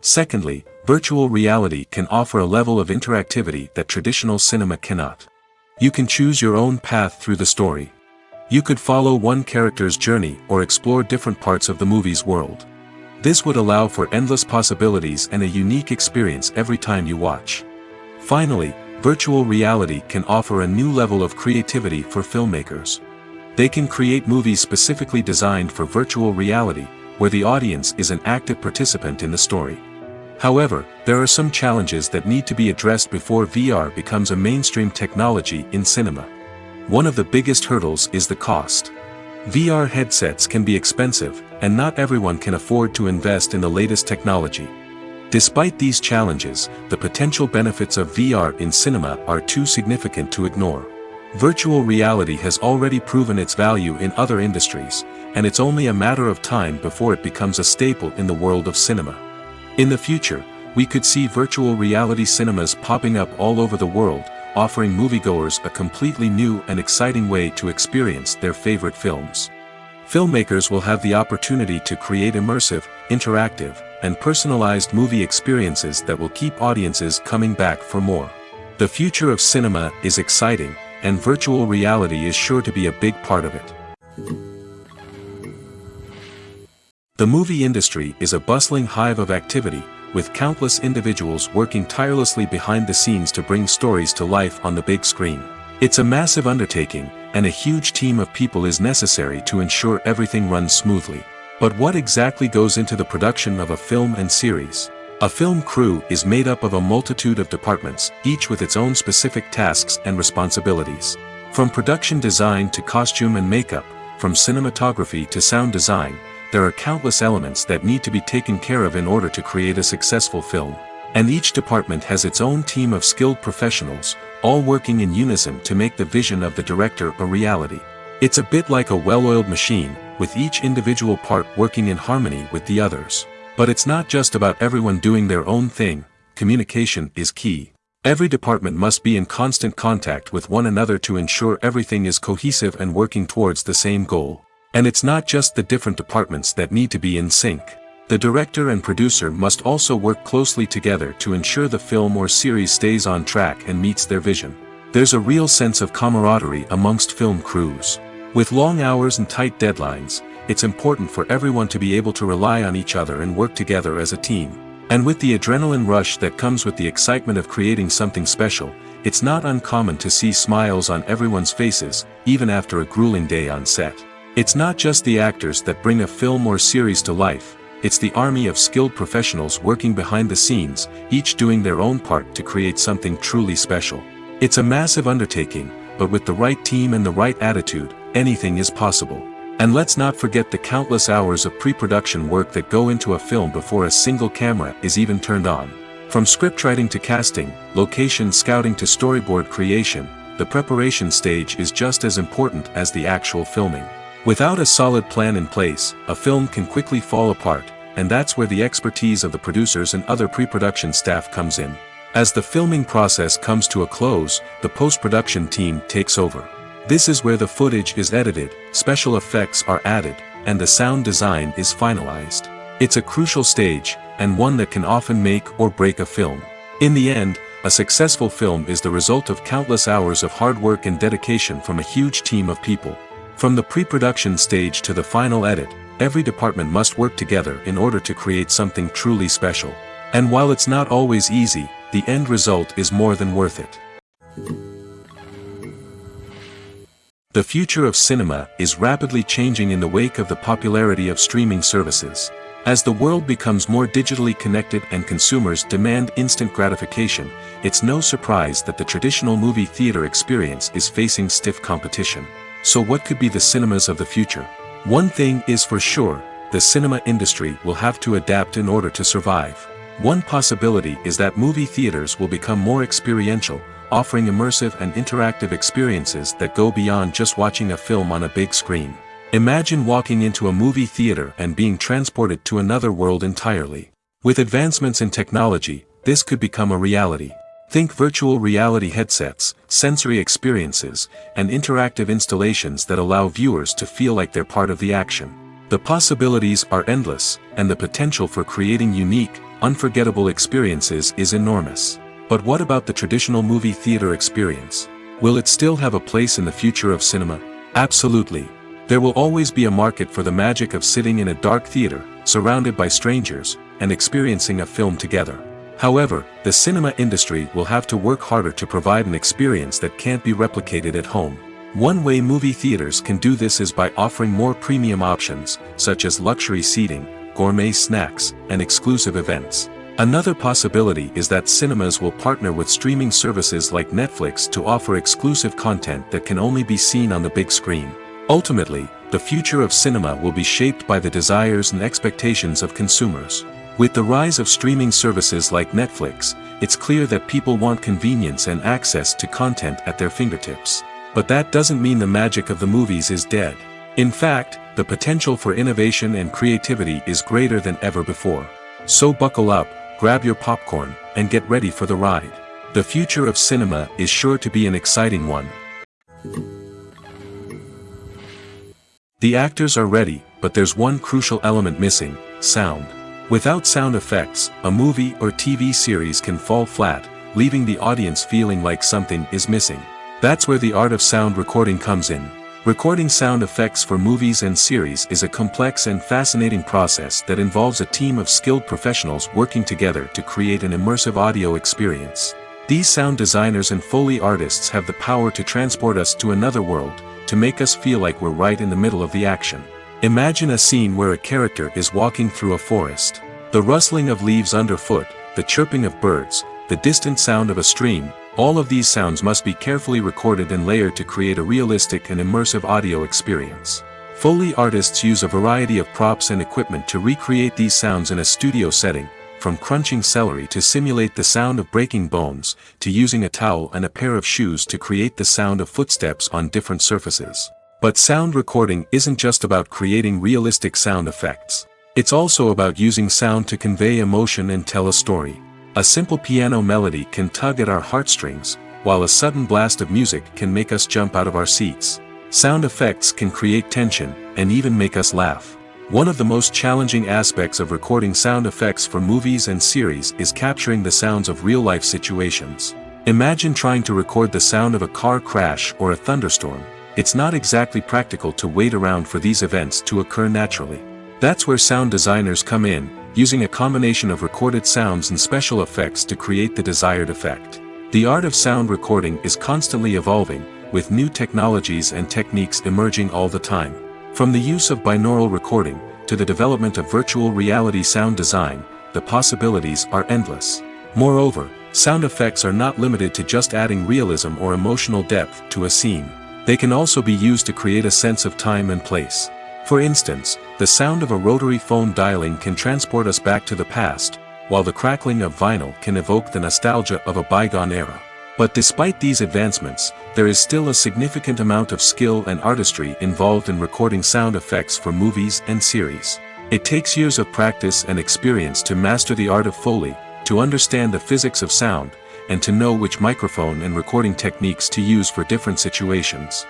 Secondly, virtual reality can offer a level of interactivity that traditional cinema cannot. You can choose your own path through the story. You could follow one character's journey or explore different parts of the movie's world. This would allow for endless possibilities and a unique experience every time you watch. Finally, virtual reality can offer a new level of creativity for filmmakers. They can create movies specifically designed for virtual reality, where the audience is an active participant in the story. However, there are some challenges that need to be addressed before VR becomes a mainstream technology in cinema. One of the biggest hurdles is the cost. VR headsets can be expensive, and not everyone can afford to invest in the latest technology. Despite these challenges, the potential benefits of VR in cinema are too significant to ignore. Virtual reality has already proven its value in other industries, and it's only a matter of time before it becomes a staple in the world of cinema. In the future, We could see virtual reality cinemas popping up all over the world, offering moviegoers a completely new and exciting way to experience their favorite films. Filmmakers will have the opportunity to create immersive, interactive, and personalized movie experiences that will keep audiences coming back for more. The future of cinema is exciting, and virtual reality is sure to be a big part of it. The movie industry is a bustling hive of activity, with countless individuals working tirelessly behind the scenes to bring stories to life on the big screen. It's a massive undertaking, and a huge team of people is necessary to ensure everything runs smoothly. But what exactly goes into the production of a film and series? A film crew is made up of a multitude of departments, each with its own specific tasks and responsibilities. From production design to costume and makeup, from cinematography to sound design, there are countless elements that need to be taken care of in order to create a successful film. And each department has its own team of skilled professionals, all working in unison to make the vision of the director a reality. It's a bit like a well-oiled machine, with each individual part working in harmony with the others. But it's not just about everyone doing their own thing. Communication is key. Every department must be in constant contact with one another to ensure everything is cohesive and working towards the same goal. And it's not just the different departments that need to be in sync. The director and producer must also work closely together to ensure the film or series stays on track and meets their vision. There's a real sense of camaraderie amongst film crews. With long hours and tight deadlines, it's important for everyone to be able to rely on each other and work together as a team. And with the adrenaline rush that comes with the excitement of creating something special, it's not uncommon to see smiles on everyone's faces, even after a grueling day on set. It's not just the actors that bring a film or series to life, it's the army of skilled professionals working behind the scenes, each doing their own part to create something truly special. It's a massive undertaking, but with the right team and the right attitude, anything is possible. And let's not forget the countless hours of pre-production work that go into a film before a single camera is even turned on. From scriptwriting to casting, location scouting to storyboard creation, the preparation stage is just as important as the actual filming. Without a solid plan in place, a film can quickly fall apart, and that's where the expertise of the producers and other pre-production staff comes in. As the filming process comes to a close, the post-production team takes over. This is where the footage is edited, special effects are added, and the sound design is finalized. It's a crucial stage, and one that can often make or break a film. In the end, a successful film is the result of countless hours of hard work and dedication from a huge team of people. From the pre-production stage to the final edit, every department must work together in order to create something truly special. And while it's not always easy, the end result is more than worth it. The future of cinema is rapidly changing in the wake of the popularity of streaming services. As the world becomes more digitally connected and consumers demand instant gratification, it's no surprise that the traditional movie theater experience is facing stiff competition. So what could be the cinemas of the future? One thing is for sure, the cinema industry will have to adapt in order to survive. One possibility is that movie theaters will become more experiential, offering immersive and interactive experiences that go beyond just watching a film on a big screen. Imagine walking into a movie theater and being transported to another world entirely. With advancements in technology, this could become a reality. Think virtual reality headsets, sensory experiences, and interactive installations that allow viewers to feel like they're part of the action. The possibilities are endless, and the potential for creating unique, unforgettable experiences is enormous. But what about the traditional movie theater experience? Will it still have a place in the future of cinema? Absolutely. There will always be a market for the magic of sitting in a dark theater, surrounded by strangers, and experiencing a film together. However, the cinema industry will have to work harder to provide an experience that can't be replicated at home. One way movie theaters can do this is by offering more premium options, such as luxury seating, gourmet snacks, and exclusive events. Another possibility is that cinemas will partner with streaming services like Netflix to offer exclusive content that can only be seen on the big screen. Ultimately, the future of cinema will be shaped by the desires and expectations of consumers. With the rise of streaming services like Netflix, it's clear that people want convenience and access to content at their fingertips. But that doesn't mean the magic of the movies is dead. In fact, the potential for innovation and creativity is greater than ever before. So buckle up, grab your popcorn, and get ready for the ride. The future of cinema is sure to be an exciting one. The actors are ready, but there's one crucial element missing: sound. Without sound effects, a movie or TV series can fall flat, leaving the audience feeling like something is missing. That's where the art of sound recording comes in. Recording sound effects for movies and series is a complex and fascinating process that involves a team of skilled professionals working together to create an immersive audio experience. These sound designers and Foley artists have the power to transport us to another world, to make us feel like we're right in the middle of the action. Imagine a scene where a character is walking through a forest. The rustling of leaves underfoot, the chirping of birds, the distant sound of a stream, all of these sounds must be carefully recorded and layered to create a realistic and immersive audio experience. Foley artists use a variety of props and equipment to recreate these sounds in a studio setting, from crunching celery to simulate the sound of breaking bones, to using a towel and a pair of shoes to create the sound of footsteps on different surfaces. But sound recording isn't just about creating realistic sound effects. It's also about using sound to convey emotion and tell a story. A simple piano melody can tug at our heartstrings, while a sudden blast of music can make us jump out of our seats. Sound effects can create tension, and even make us laugh. One of the most challenging aspects of recording sound effects for movies and series is capturing the sounds of real-life situations. Imagine trying to record the sound of a car crash or a thunderstorm. It's not exactly practical to wait around for these events to occur naturally. That's where sound designers come in, using a combination of recorded sounds and special effects to create the desired effect. The art of sound recording is constantly evolving, with new technologies and techniques emerging all the time. From the use of binaural recording, to the development of virtual reality sound design, the possibilities are endless. Moreover, sound effects are not limited to just adding realism or emotional depth to a scene. They can also be used to create a sense of time and place. For instance, the sound of a rotary phone dialing can transport us back to the past, while the crackling of vinyl can evoke the nostalgia of a bygone era. But despite these advancements, there is still a significant amount of skill and artistry involved in recording sound effects for movies and series. It takes years of practice and experience to master the art of Foley, to understand the physics of sound, and to know which microphone and recording techniques to use for different situations.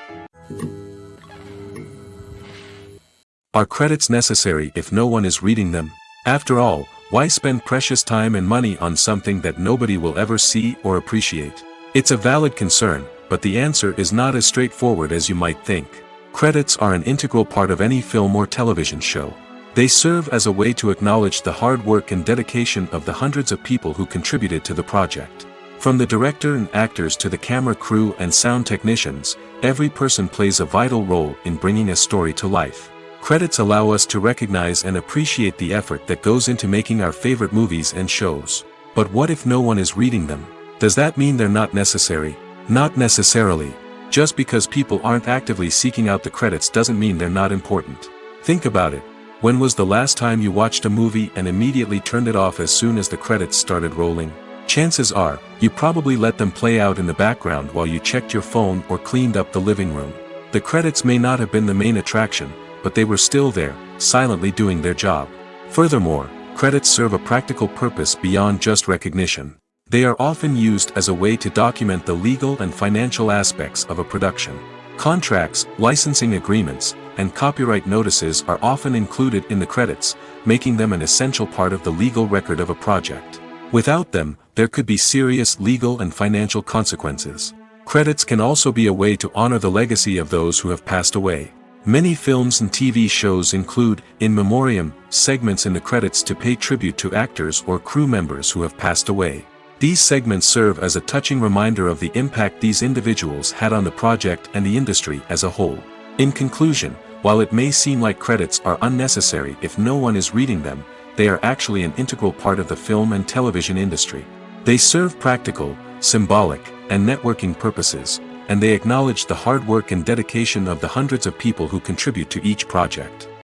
Are credits necessary if no one is reading them? After all, why spend precious time and money on something that nobody will ever see or appreciate? It's a valid concern, but the answer is not as straightforward as you might think. Credits are an integral part of any film or television show. They serve as a way to acknowledge the hard work and dedication of the hundreds of people who contributed to the project. From the director and actors to the camera crew and sound technicians, every person plays a vital role in bringing a story to life. Credits allow us to recognize and appreciate the effort that goes into making our favorite movies and shows. But what if no one is reading them? Does that mean they're not necessary? Not necessarily. Just because people aren't actively seeking out the credits doesn't mean they're not important. Think about it. When was the last time you watched a movie and immediately turned it off as soon as the credits started rolling? Chances are, you probably let them play out in the background while you checked your phone or cleaned up the living room. The credits may not have been the main attraction, but they were still there, silently doing their job. Furthermore, credits serve a practical purpose beyond just recognition. They are often used as a way to document the legal and financial aspects of a production. Contracts, licensing agreements, and copyright notices are often included in the credits, making them an essential part of the legal record of a project. Without them, there could be serious legal and financial consequences. Credits can also be a way to honor the legacy of those who have passed away. Many films and TV shows include, in memoriam, segments in the credits to pay tribute to actors or crew members who have passed away. These segments serve as a touching reminder of the impact these individuals had on the project and the industry as a whole. In conclusion, while it may seem like credits are unnecessary if no one is reading them, they are actually an integral part of the film and television industry. They serve practical, symbolic, and networking purposes, and they acknowledge the hard work and dedication of the hundreds of people who contribute to each project.